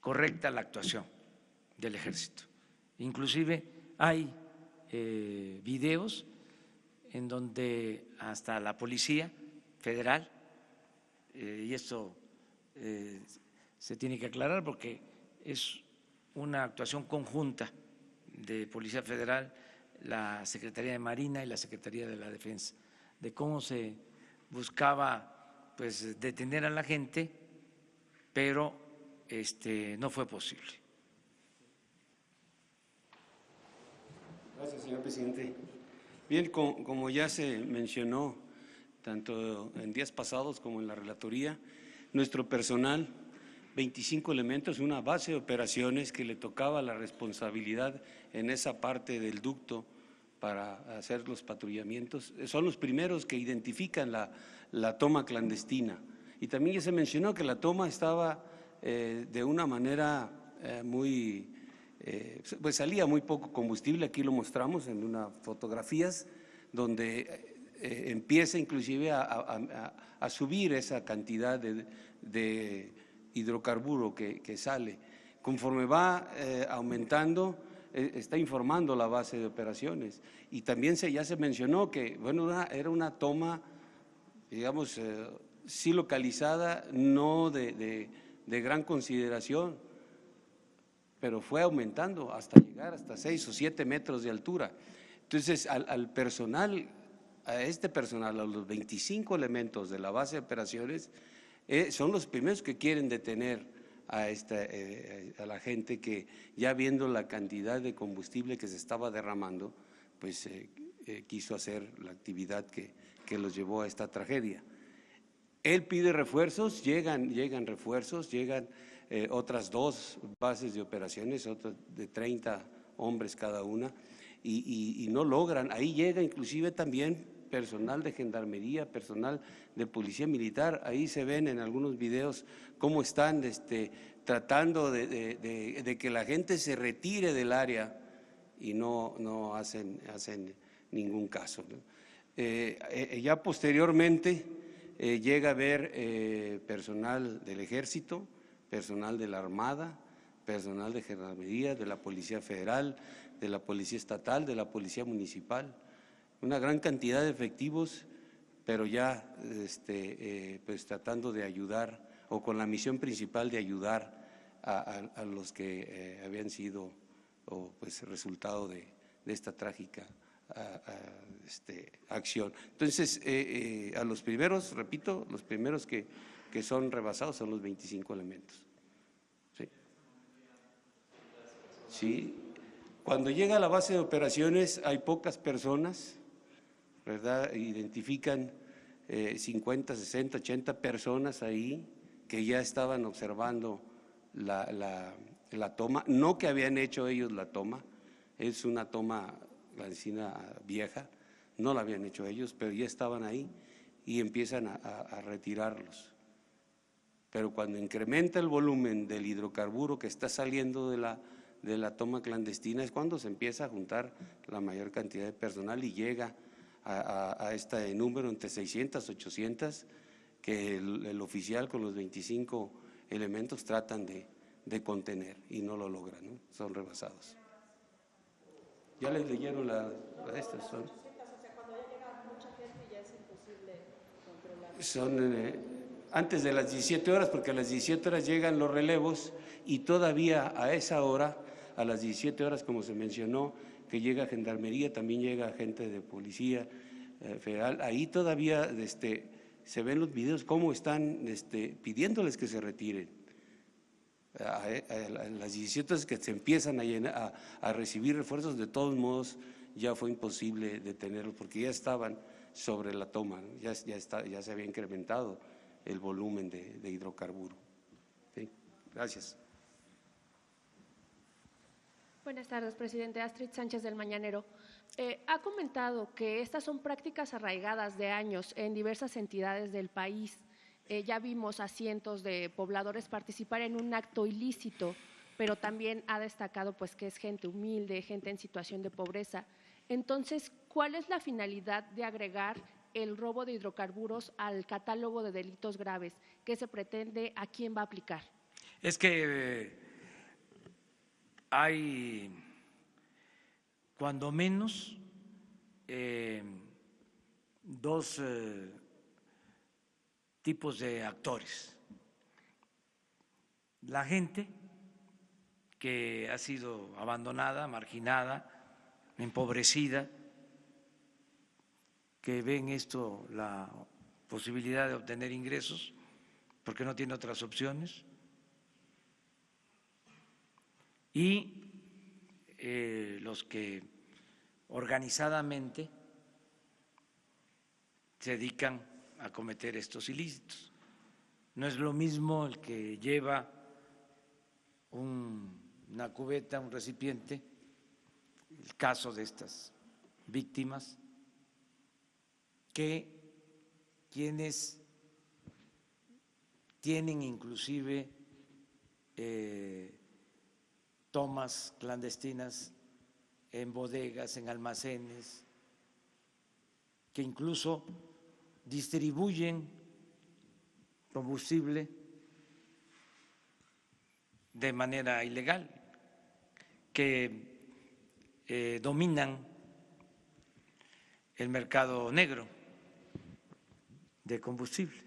correcta la actuación del Ejército. Inclusive hay videos en donde hasta la Policía Federal, y esto se tiene que aclarar porque es una actuación conjunta de Policía Federal, la Secretaría de Marina y la Secretaría de la Defensa, de cómo se buscaba pues detener a la gente, pero no fue posible. Gracias, señor presidente. Bien, como ya se mencionó tanto en días pasados como en la relatoría, nuestro personal 25 elementos, una base de operaciones que le tocaba la responsabilidad en esa parte del ducto para hacer los patrullamientos. Son los primeros que identifican la toma clandestina. Y también ya se mencionó que la toma estaba de una manera pues salía muy poco combustible, aquí lo mostramos en unas fotografías, donde empieza inclusive a subir esa cantidad de hidrocarburo que sale. Conforme va aumentando, está informando la base de operaciones. Y también ya se mencionó que, bueno, era una toma, digamos, sí localizada, no de gran consideración, pero fue aumentando hasta llegar hasta 6 o 7 metros de altura. Entonces, al personal, a este personal, a los 25 elementos de la base de operaciones, son los primeros que quieren detener a la gente que, ya viendo la cantidad de combustible que se estaba derramando, pues quiso hacer la actividad que los llevó a esta tragedia. Él pide refuerzos, llegan refuerzos, llegan otras 2 bases de operaciones, otras de 30 hombres cada una, y no logran. Ahí llega inclusive también personal de gendarmería, personal de policía militar. Ahí se ven en algunos videos cómo están tratando de que la gente se retire del área y no hacen ningún caso, ¿no? Ya posteriormente llega a haber personal del Ejército, personal de la Armada, personal de Gendarmería, de la Policía Federal, de la Policía Estatal, de la Policía Municipal, una gran cantidad de efectivos, pero ya pues tratando de ayudar, o con la misión principal de ayudar a los que habían sido pues resultado de esta trágica acción. Entonces, a los primeros, repito, los primeros que son rebasados son los 25 elementos. ¿Sí? Sí. Cuando llega a la base de operaciones hay pocas personas, ¿verdad? Identifican 50, 60, 80 personas ahí que ya estaban observando la toma, no que habían hecho ellos la toma, es una toma clandestina vieja, no la habían hecho ellos, pero ya estaban ahí y empiezan a retirarlos. Pero cuando incrementa el volumen del hidrocarburo que está saliendo de la toma clandestina es cuando se empieza a juntar la mayor cantidad de personal y llega a este número entre 600, 800, que el oficial con los 25 elementos tratan de contener y no lo logran, ¿no? Son rebasados. Ya les leyeron estas son. Son antes de las 17 horas, porque a las 17 horas llegan los relevos y todavía a esa hora, a las 17 horas, como se mencionó, que llega Gendarmería, también llega gente de Policía Federal, ahí todavía se ven los videos cómo están pidiéndoles que se retiren. A las 17 horas que se empiezan a recibir refuerzos, de todos modos ya fue imposible detenerlos porque ya estaban sobre la toma, ¿no? ya se había incrementado el volumen de hidrocarburo. ¿Sí? Gracias. Buenas tardes, presidente. Astrid Sánchez del Mañanero. Ha comentado que estas son prácticas arraigadas de años en diversas entidades del país. Ya vimos a cientos de pobladores participar en un acto ilícito, pero también ha destacado pues que es gente humilde, gente en situación de pobreza. Entonces, ¿cuál es la finalidad de agregar el robo de hidrocarburos al catálogo de delitos graves? ¿Qué se pretende? ¿A quién va a aplicar? Es que hay, cuando menos, 2 tipos de actores. La gente que ha sido abandonada, marginada, empobrecida, que ven esto la posibilidad de obtener ingresos porque no tiene otras opciones, y los que organizadamente se dedican a cometer estos ilícitos. No es lo mismo el que lleva una cubeta, un recipiente, el caso de estas víctimas, que quienes tienen inclusive tomas clandestinas en bodegas, en almacenes, que incluso distribuyen combustible de manera ilegal, que dominan el mercado negro de combustible.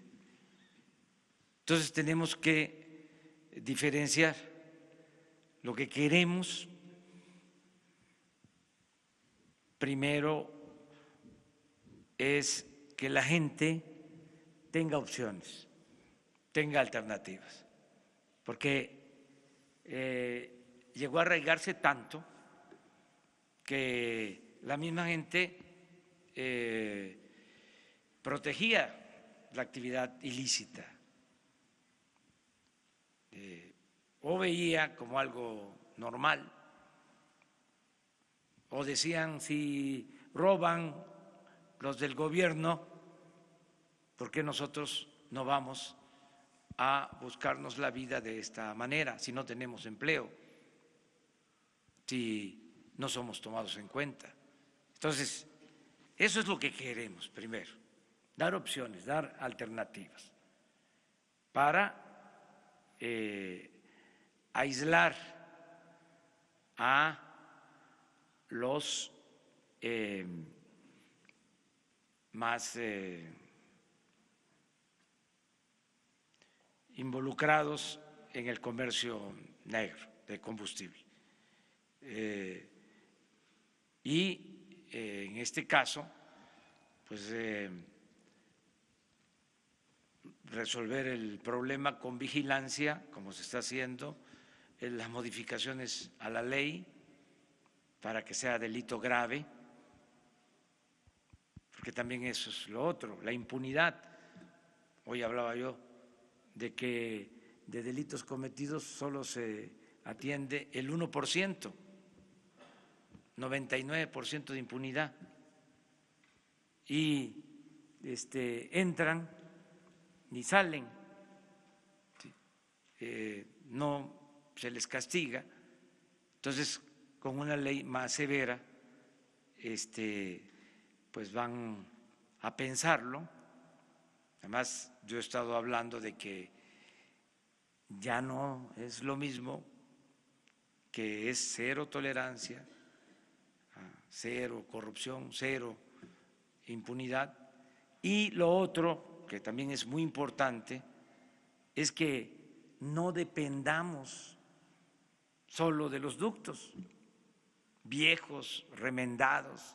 Entonces tenemos que diferenciar lo que queremos. Primero es que la gente tenga opciones, tenga alternativas, porque llegó a arraigarse tanto que la misma gente protegía la actividad ilícita o veía como algo normal, o decían, si roban los del gobierno, ¿por qué nosotros no vamos a buscarnos la vida de esta manera si no tenemos empleo, si no somos tomados en cuenta? Entonces, eso es lo que queremos primero, dar opciones, dar alternativas para aislar a los más involucrados en el comercio negro de combustible. Y en este caso, pues resolver el problema con vigilancia, como se está haciendo, las modificaciones a la ley para que sea delito grave, porque también eso es lo otro, la impunidad. Hoy hablaba yo de que de delitos cometidos solo se atiende el 1%, 99% de impunidad, y entran ni salen, no se les castiga. Entonces, con una ley más severa, pues van a pensarlo. Además, yo he estado hablando de que ya no es lo mismo, que es cero tolerancia, cero corrupción, cero impunidad. Y lo otro, que también es muy importante, es que no dependamos solo de los ductos viejos, remendados,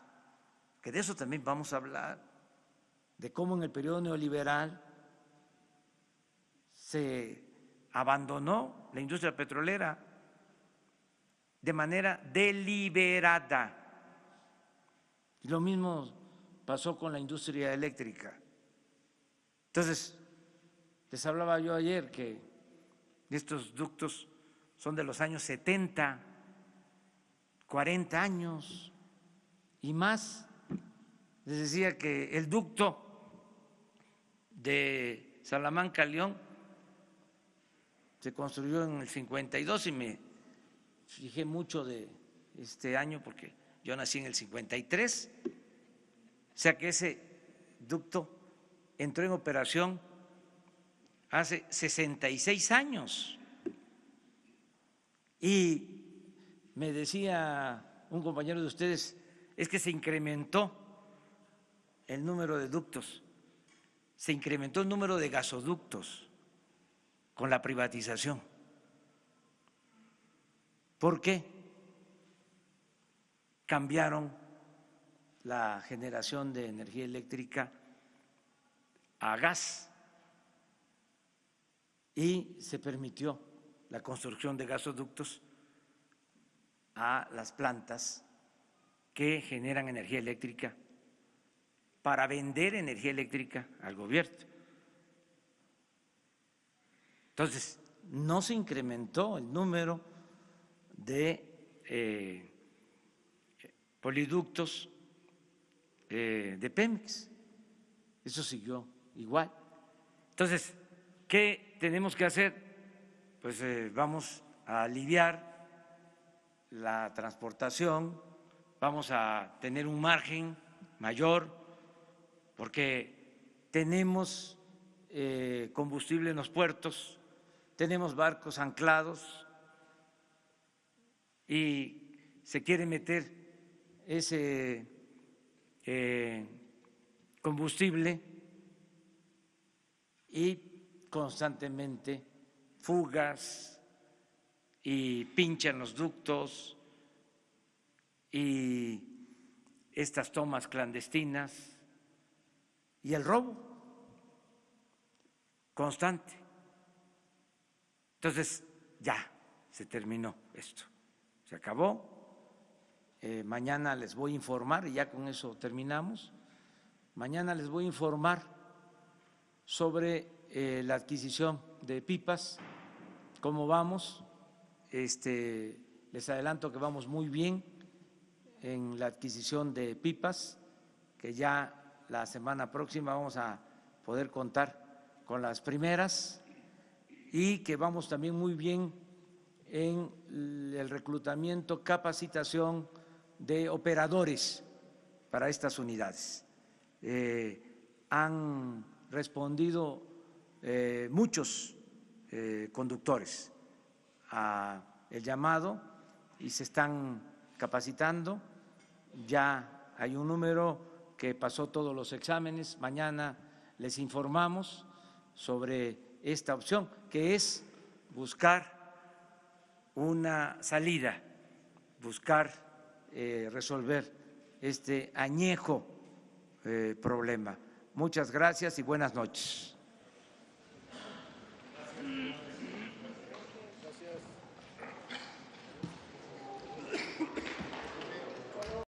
que de eso también vamos a hablar, de cómo en el periodo neoliberal se abandonó la industria petrolera de manera deliberada. Lo mismo pasó con la industria eléctrica. Entonces, les hablaba yo ayer que estos ductos son de los años 70, 40 años y más. Les decía que el ducto de Salamanca a León se construyó en el 52 y me fijé mucho de este año porque yo nací en el 53, o sea que ese ducto entró en operación hace 66 años. Y me decía un compañero de ustedes, es que se incrementó el número de ductos, se incrementó el número de gasoductos con la privatización. ¿Por qué? Cambiaron la generación de energía eléctrica a gas y se permitió la construcción de gasoductos a las plantas que generan energía eléctrica para vender energía eléctrica al gobierno. Entonces, no se incrementó el número de poliductos de Pemex. Eso siguió igual. Entonces, ¿qué tenemos que hacer? Pues vamos a aliviar la transportación, vamos a tener un margen mayor, porque tenemos combustible en los puertos, tenemos barcos anclados y se quiere meter ese combustible y constantemente fugas y pinchan los ductos y estas tomas clandestinas y el robo constante. Entonces ya se terminó esto, se acabó. Mañana les voy a informar, y ya con eso terminamos. Mañana les voy a informar sobre la adquisición de pipas, cómo vamos. Les adelanto que vamos muy bien en la adquisición de pipas, que ya la semana próxima vamos a poder contar con las primeras, y que vamos también muy bien en el reclutamiento, capacitación de operadores para estas unidades. Han respondido muchos conductores a el llamado y se están capacitando. Ya hay un número que pasó todos los exámenes. Mañana les informamos sobre esta opción, que es buscar una salida, buscar resolver este añejo problema. Muchas gracias y buenas noches.